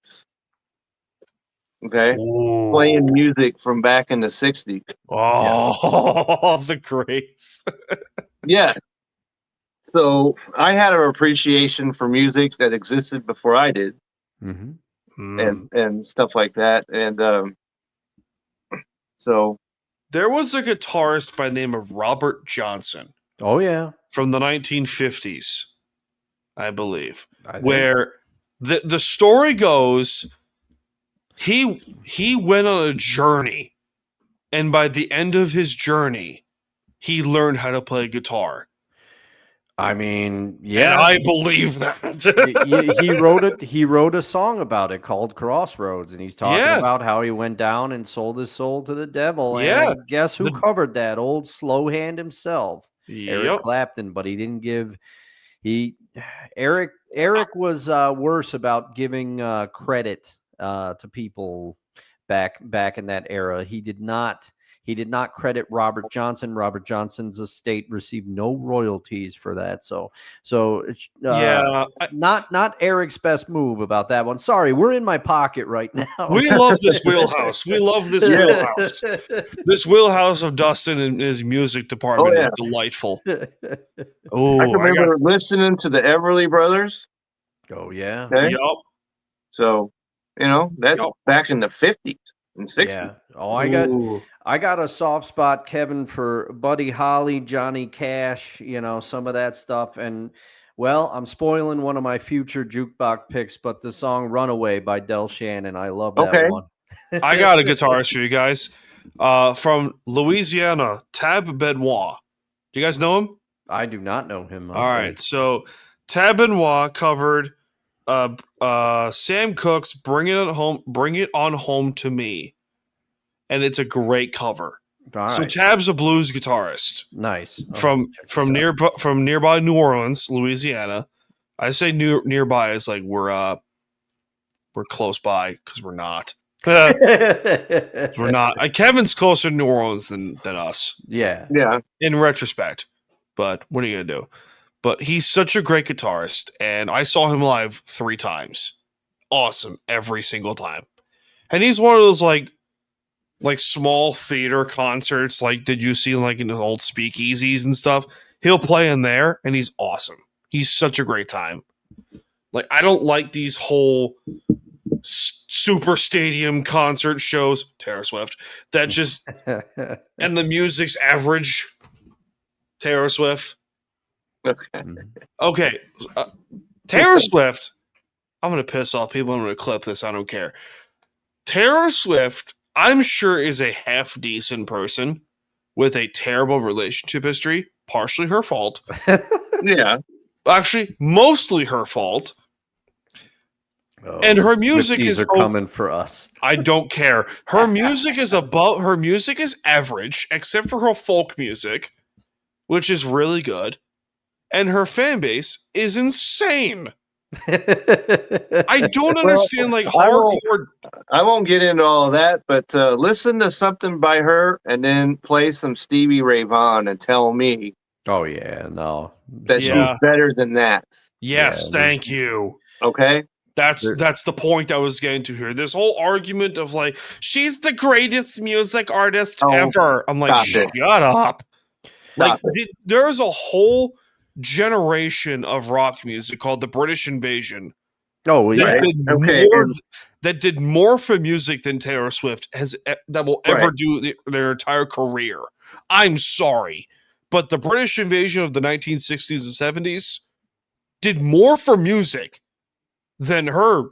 Okay? Ooh. Playing music from back in the 60s. Oh, the greats. Yeah. So I had an appreciation for music that existed before I did. And stuff like that. And so there was a guitarist by the name of Robert Johnson. Oh, yeah. From the 1950s, I believe. Where the story goes, he went on a journey, and by the end of his journey, he learned how to play guitar. I mean, yeah, and I believe that. He wrote a song about it called Crossroads, and he's talking about how he went down and sold his soul to the devil. Yeah, and guess who covered that? Old slow hand himself, Eric Clapton. But he didn't give. Eric was worse about giving credit to people back in that era. He did not credit Robert Johnson. Robert Johnson's estate received no royalties for that. So not Eric's best move about that one. Sorry, we're in my pocket right now. We love this wheelhouse. We love this wheelhouse. This wheelhouse of Dustin and his music department is delightful. Oh, I remember listening to the Everly Brothers. Oh yeah. Okay? Yep. So, that's back in the 50s and 60s. Yeah. Oh, I got a soft spot, Kevin, for Buddy Holly, Johnny Cash, some of that stuff. And, well, I'm spoiling one of my future jukebox picks, but the song Runaway by Del Shannon, I love that one. I got a guitarist for you guys. From Louisiana, Tab Benoit. Do you guys know him? I do not know him. All right. So, Tab Benoit covered Sam Cooke's Bring It On Home to Me. And it's a great cover. So Tab's a blues guitarist. Nice. From nearby New Orleans, Louisiana. I say nearby is like we're close by because we're not. We're not. Kevin's closer to New Orleans than us. Yeah. Yeah. In retrospect. But what are you gonna do? But he's such a great guitarist, and I saw him live 3 times. Awesome every single time. And he's one of those like small theater concerts, like did you see like in the old speakeasies and stuff? He'll play in there, and he's awesome. He's such a great time. Like, I don't like these whole super stadium concert shows, Taylor Swift, that just and the music's average. Taylor Swift. Okay. Taylor Swift. I'm gonna piss off people. I'm gonna clip this. I don't care. Taylor Swift, I'm sure, is a half decent person with a terrible relationship history. Partially her fault. Yeah. Actually, mostly her fault. Oh, and her music is coming for us. I don't care. Her music is average, except for her folk music, which is really good. And her fan base is insane. I don't understand hardcore. I won't get into all of that, but listen to something by her and then play some Stevie Ray Vaughan and tell me. Oh yeah, no, that she's better than that. Yes, thank you. Okay, that's the point I was getting to here. This whole argument of like she's the greatest music artist ever. I'm like, shut up. There's a whole generation of rock music called the British Invasion. Oh, yeah. That did more for music than Taylor Swift that will ever do their entire career. I'm sorry, but the British Invasion of the 1960s and 70s did more for music than her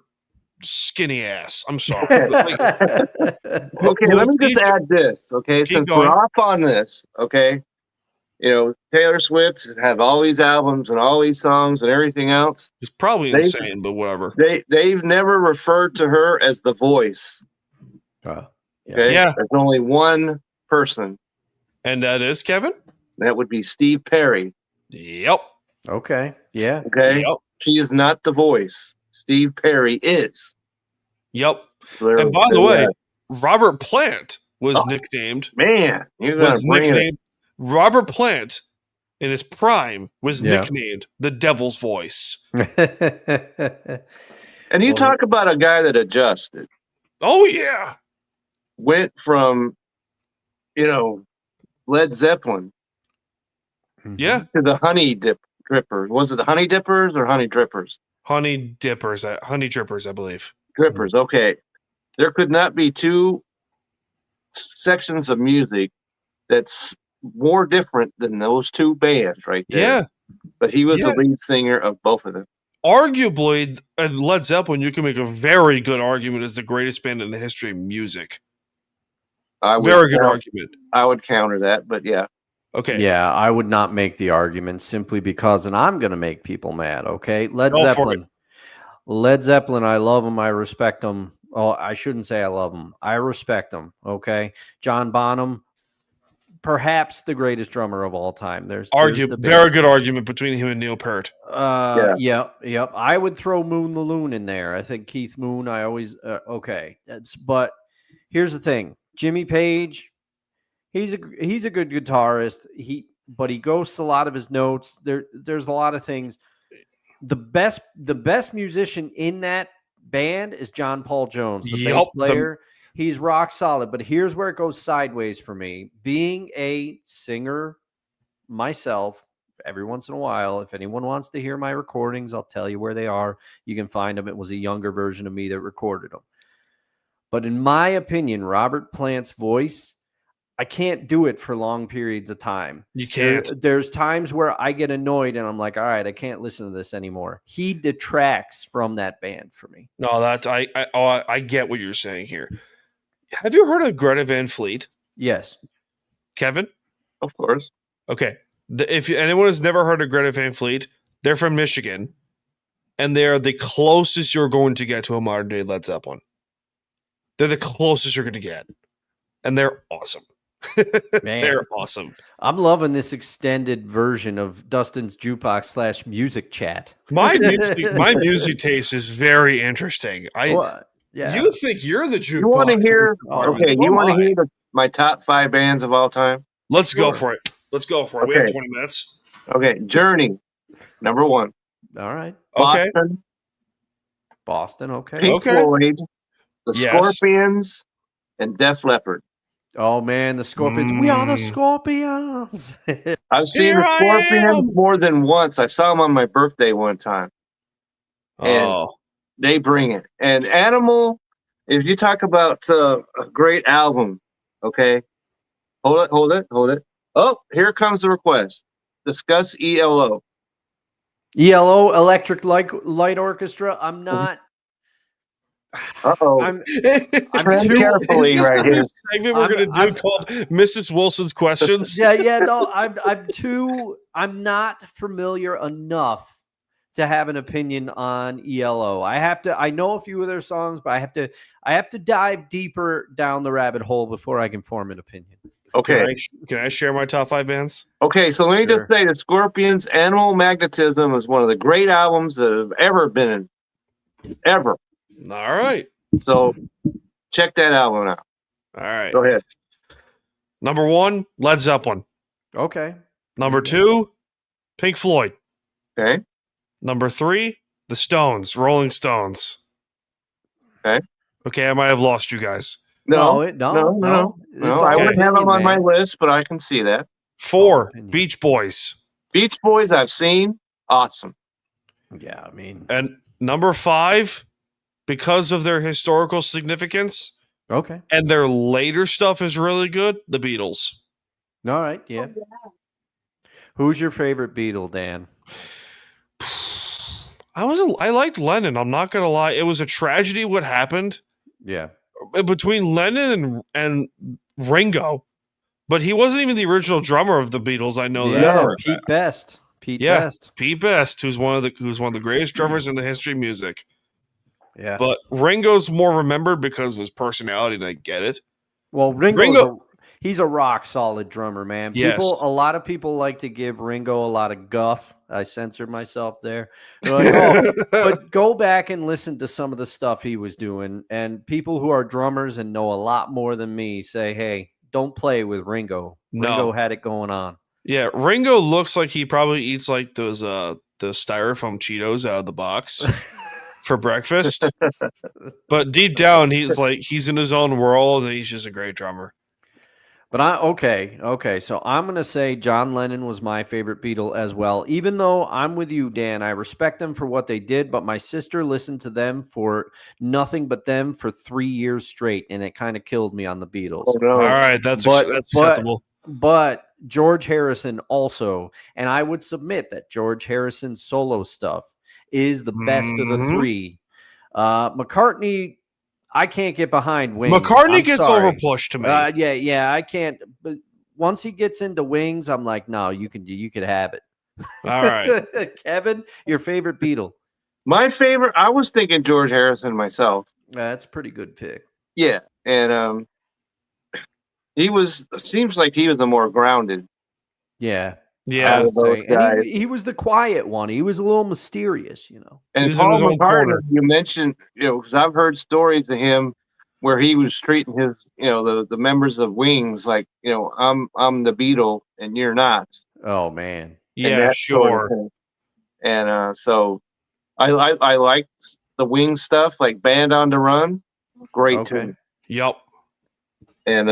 skinny ass. I'm sorry. Okay, let me just add this. Okay, since we're off on this, okay. Taylor Swift have all these albums and all these songs and everything else. It's probably insane, but whatever. They've never referred to her as the voice Okay? Yeah. There's only one person. And that is Kevin? That would be Steve Perry. Yep. Okay. Yeah. Okay. Yep. He is not the voice. Steve Perry is. Yep. There- And by the there way, you Robert Plant was Oh. nicknamed. Man, you're gonna Was bring it. nicknamed Robert Plant in his prime was Yeah. nicknamed the Devil's Voice. And you Well- talk about a guy that adjusted, Oh yeah. went from, Led Zeppelin Yeah. to the Drippers. Was it the Honey Dippers or Honey Drippers? Honey Drippers, I believe. Drippers. Okay. There could not be two sections of music that's more different than those two bands right there. Yeah. But he was Yeah. the lead singer of both of them. Arguably, and Led Zeppelin, you can make a very good argument as the greatest band in the history of music. Very good argument. I would counter that, but yeah. Okay. Yeah, I would not make the argument simply because, and I'm going to make people mad. Okay, Led Go for Zeppelin. Led Zeppelin, I love them. I respect them. Oh, I shouldn't say I love them. I respect them. Okay, John Bonham, perhaps the greatest drummer of all time. There's debate. Very good argument between him and Neil Peart. Yep. I would throw Moon the Loon in there. I think Keith Moon. I always but here's the thing: Jimmy Page. He's a good guitarist. He ghosts a lot of his notes. There's a lot of things. The best musician in that band is John Paul Jones, the bass player. He's rock solid. But here's where it goes sideways for me. Being a singer myself, every once in a while, if anyone wants to hear my recordings, I'll tell you where they are. You can find them. It was a younger version of me that recorded them. But in my opinion, Robert Plant's voice, I can't do it for long periods of time. You can't. There's times where I get annoyed and I'm like, all right, I can't listen to this anymore. He detracts from that band for me. No, that's I get what you're saying here. Have you heard of Greta Van Fleet? Yes. Kevin? Of course. Okay. If anyone has never heard of Greta Van Fleet, they're from Michigan, and they're the closest you're going to get to a modern day Led Zeppelin. They're the closest you're going to get, and they're awesome. Man. They're awesome. I'm loving this extended version of Dustin's jukebox / music chat. My music taste is very interesting. You think you're the jukebox? You want to hear? Okay, you want to hear my top 5 bands of all time? Let's go for it. Let's go for it. We have Okay. 20 minutes. Okay, Journey, number 1. All right. Okay. Boston. Okay. Pink Floyd, the Yes. Scorpions, and Def Leppard. Oh man, the Scorpions. We are the Scorpions. I've seen Here the I Scorpions more than once. I saw them on my birthday one time. Oh, They bring it. And Animal, if you talk about a great album, okay, hold it. Oh, here comes the request. Discuss ELO. ELO, Electric Light Orchestra. I'm not. Uh-oh. I'm Tread too. carefully is this right the here. segment we're going to do called Mrs. Wilson's Questions? Yeah. No, I'm not familiar enough to have an opinion on ELO. I know a few of their songs, but I have to dive deeper down the rabbit hole before I can form an opinion. Okay. Can I share my top 5 bands? Okay, so let me just Sure. say the Scorpions' Animal Magnetism is one of the great albums that have ever been. Ever. All right. So check that album out. All right. Go ahead. Number 1, Led Zeppelin. Okay. Number 2, Pink Floyd. Okay. Number 3, the Stones, Rolling Stones. Okay. Okay, I might have lost you guys. No. It's I our wouldn't have them on opinion, my man. list, but I can see that. 4, opinion. Beach Boys. Beach Boys, I've seen. Awesome. Yeah, I mean, And number 5, because of their historical significance okay. and their later stuff is really good, the Beatles. All right, yeah. Who's your favorite Beatle, Dan? I liked Lennon. I'm not gonna lie. It was a tragedy what happened Yeah. between Lennon and Ringo, but he wasn't even the original drummer of the Beatles. I know that. Yeah, for a Pete fact. Best. Pete Yeah. Best. Pete Best, who's one of the greatest drummers in the history of music. Yeah. But Ringo's more remembered because of his personality, and I get it. Well, he's a rock solid drummer, man. Yes. A lot of people like to give Ringo a lot of guff. I censored myself there. They're like, oh, but go back and listen to some of the stuff he was doing. And people who are drummers and know a lot more than me say, hey, don't play with Ringo. No. Ringo had it going on. Yeah, Ringo looks like he probably eats like those styrofoam Cheetos out of the box for breakfast. But deep down, he's in his own world, and he's just a great drummer. But okay. So I'm going to say John Lennon was my favorite Beatle as well. Even though I'm with you, Dan, I respect them for what they did, but my sister listened to them for nothing but them for 3 years straight, and it kind of killed me on the Beatles. Oh, no. All right, that's acceptable. But George Harrison also, and I would submit that George Harrison's solo stuff is the best of the three. McCartney, I can't get behind Wings. McCartney gets overpushed to me. Yeah, I can't. But once he gets into Wings, I'm like, no, you could have it. All right, Kevin, your favorite Beatle? My favorite, I was thinking George Harrison myself. That's a pretty good pick. Yeah, and seems like he was the more grounded. Yeah. Yeah. And he was the quiet one. He was a little mysterious, you know. And Paul McCartney, you mentioned, because I've heard stories of him where he was treating his, the members of Wings like, I'm the Beatle and you're not. Oh man. Yeah, sure. And so I like the Wings stuff, like Band on the Run. Great tune. Yep. And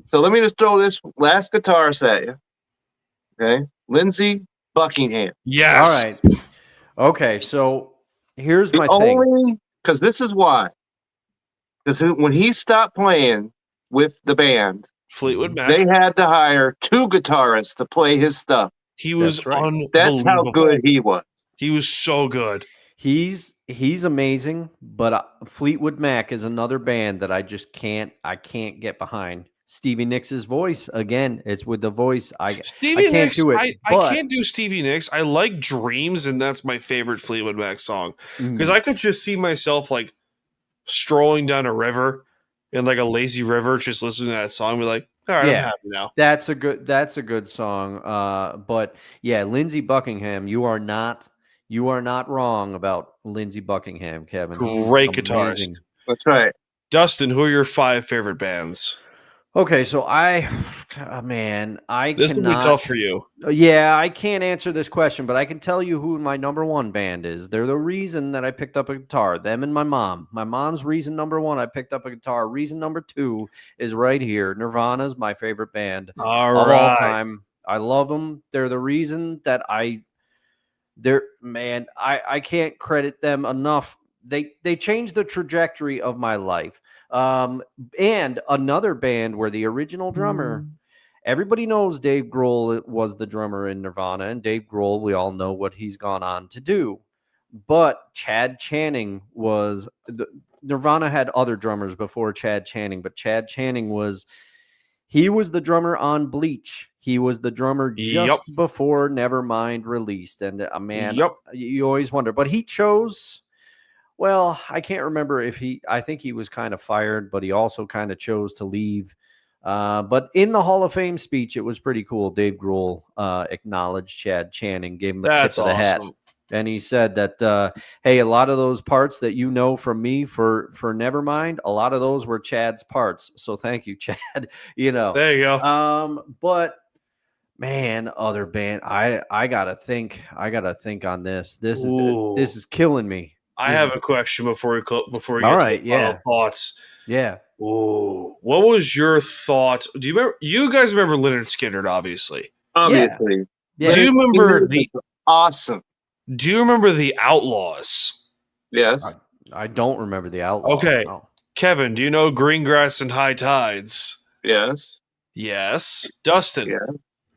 so let me just throw this last guitar at you. Okay. Lindsey Buckingham. Yes. All right. Okay, so here's my thing. Because this is why. Because when he stopped playing with the band, Fleetwood Mac, they had to hire 2 guitarists to play his stuff. He was unbelievable. That's how good he was. He was so good. He's amazing, but Fleetwood Mac is another band that I can't get behind. Stevie Nicks' voice, again, it's with the voice. I can't do it. I can't do Stevie Nicks. I like Dreams, and that's my favorite Fleetwood Mac song. Because I could just see myself like strolling down a river in like a lazy river, just listening to that song, be like, all right, I'm happy now. That's a good song. But yeah, Lindsey Buckingham, you are not wrong about Lindsey Buckingham, Kevin. Great guitarist. That's right. Dustin, who are your 5 favorite bands? Okay, so this will be tough for you. Yeah, I can't answer this question, but I can tell you who my number 1 band is. They're the reason that I picked up a guitar. Them and my mom. My mom's reason number 1, I picked up a guitar. Reason number 2 is right here. Nirvana's my favorite band of all time. I love them. They're the reason that I can't credit them enough. They changed the trajectory of my life. And another band where the original drummer, everybody knows Dave Grohl was the drummer in Nirvana, and Dave Grohl, we all know what he's gone on to do. But Chad Channing Nirvana had other drummers before Chad Channing, but Chad Channing was the drummer on Bleach. He was the drummer just before Nevermind released. And you always wonder, but he chose. Well, I can't remember I think he was kind of fired, but he also kind of chose to leave. But in the Hall of Fame speech, it was pretty cool. Dave Grohl acknowledged Chad Channing, gave him the tip of the hat. And he said that, hey, a lot of those parts that you know from me for Nevermind, a lot of those were Chad's parts. So thank you, Chad. There you go. But man, other band, I gotta think on this. This is killing me. I have a question before we get to final thoughts. Yeah. Ooh, what was your thought? Do you remember? You guys remember Lynyrd Skynyrd, obviously. Obviously. Yeah. Do you remember awesome? Do you remember the Outlaws? Yes. I don't remember the Outlaws. Okay. No. Kevin, do you know Greengrass and High Tides? Yes. Yes. Dustin, yeah.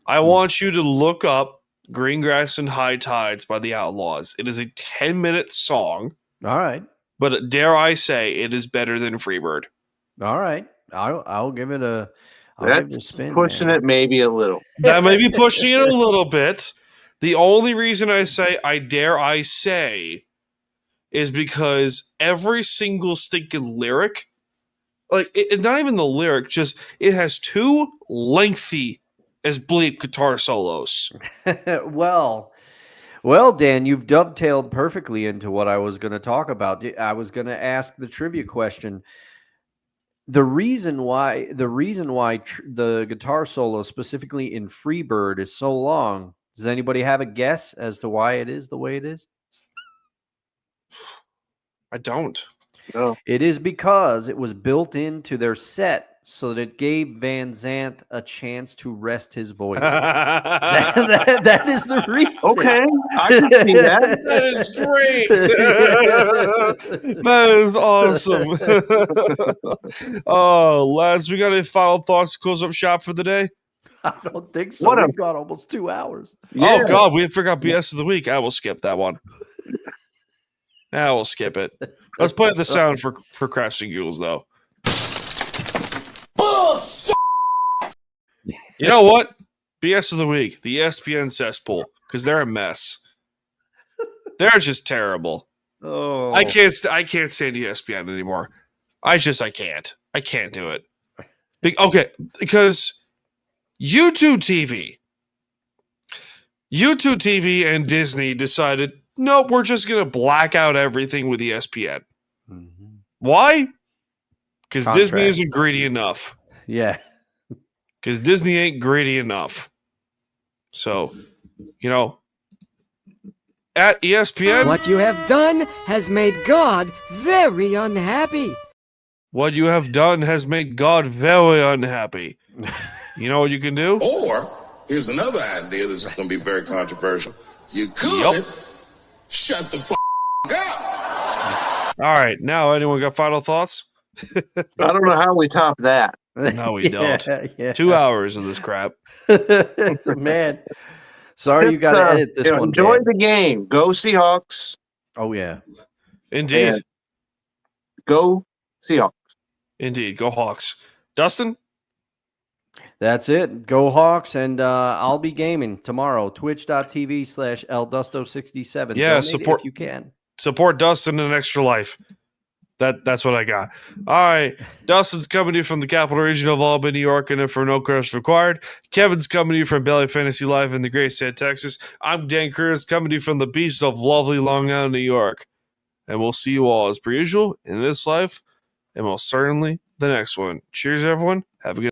I want you to look up Greengrass and High Tides by the Outlaws. It is a 10-minute song. All right. But dare I say it is better than Freebird. All right. I'll give it a spin, pushing it maybe a little. That may be pushing it a little bit. The only reason I say is because every single stinking lyric, like not even the lyric, just it has two lengthy as bleep guitar solos. Well, Dan, you've dovetailed perfectly into what I was going to talk about. I was going to ask the trivia question. The reason why the guitar solo specifically in Freebird is so long. Does anybody have a guess as to why it is the way it is? I don't. No. It is because it was built into their set so that it gave Van Zandt a chance to rest his voice. that is the reason. Okay, I can see that. That is great. That is awesome. Oh, lads, we got any final thoughts to close up shop for the day? I don't think so. We've got almost 2 hours. Yeah. Oh, God, we forgot BS of the week. I will skip that one. I will skip it. Let's play the sound for Craftsman Googles, though. You know what? BS of the week, the ESPN cesspool, because they're a mess. They're just terrible. Oh, I can't stand ESPN anymore. I can't. I can't do it. Okay, because YouTube TV and Disney decided, nope, we're just going to black out everything with ESPN. Mm-hmm. Why? Because Disney isn't greedy enough. Yeah. Because Disney ain't greedy enough. So, at ESPN... What you have done has made God very unhappy. What you have done has made God very unhappy. You know what you can do? Or, here's another idea that's going to be very controversial. You could shut the up. All right. Now, anyone got final thoughts? I don't know how we top that. No, we don't. Yeah. 2 hours of this crap. Man. Sorry you got to edit this one. Enjoy Dan. the game. Go Seahawks. Oh, yeah. Indeed. And go Seahawks. Indeed. Go Hawks. Dustin? That's it. Go Hawks, and I'll be gaming tomorrow. Twitch.tv/eldusto67. Yeah, Donate support if you can. Support Dustin and Extra Life. That's what I got. All right. Dustin's coming to you from the capital region of Albany, New York, and for no credits required. Kevin's coming to you from Belly Fantasy Life in the great state of Texas. I'm Dan Curtis, coming to you from the beach of lovely Long Island, New York. And we'll see you all as per usual in this life, and most certainly the next one. Cheers, everyone. Have a good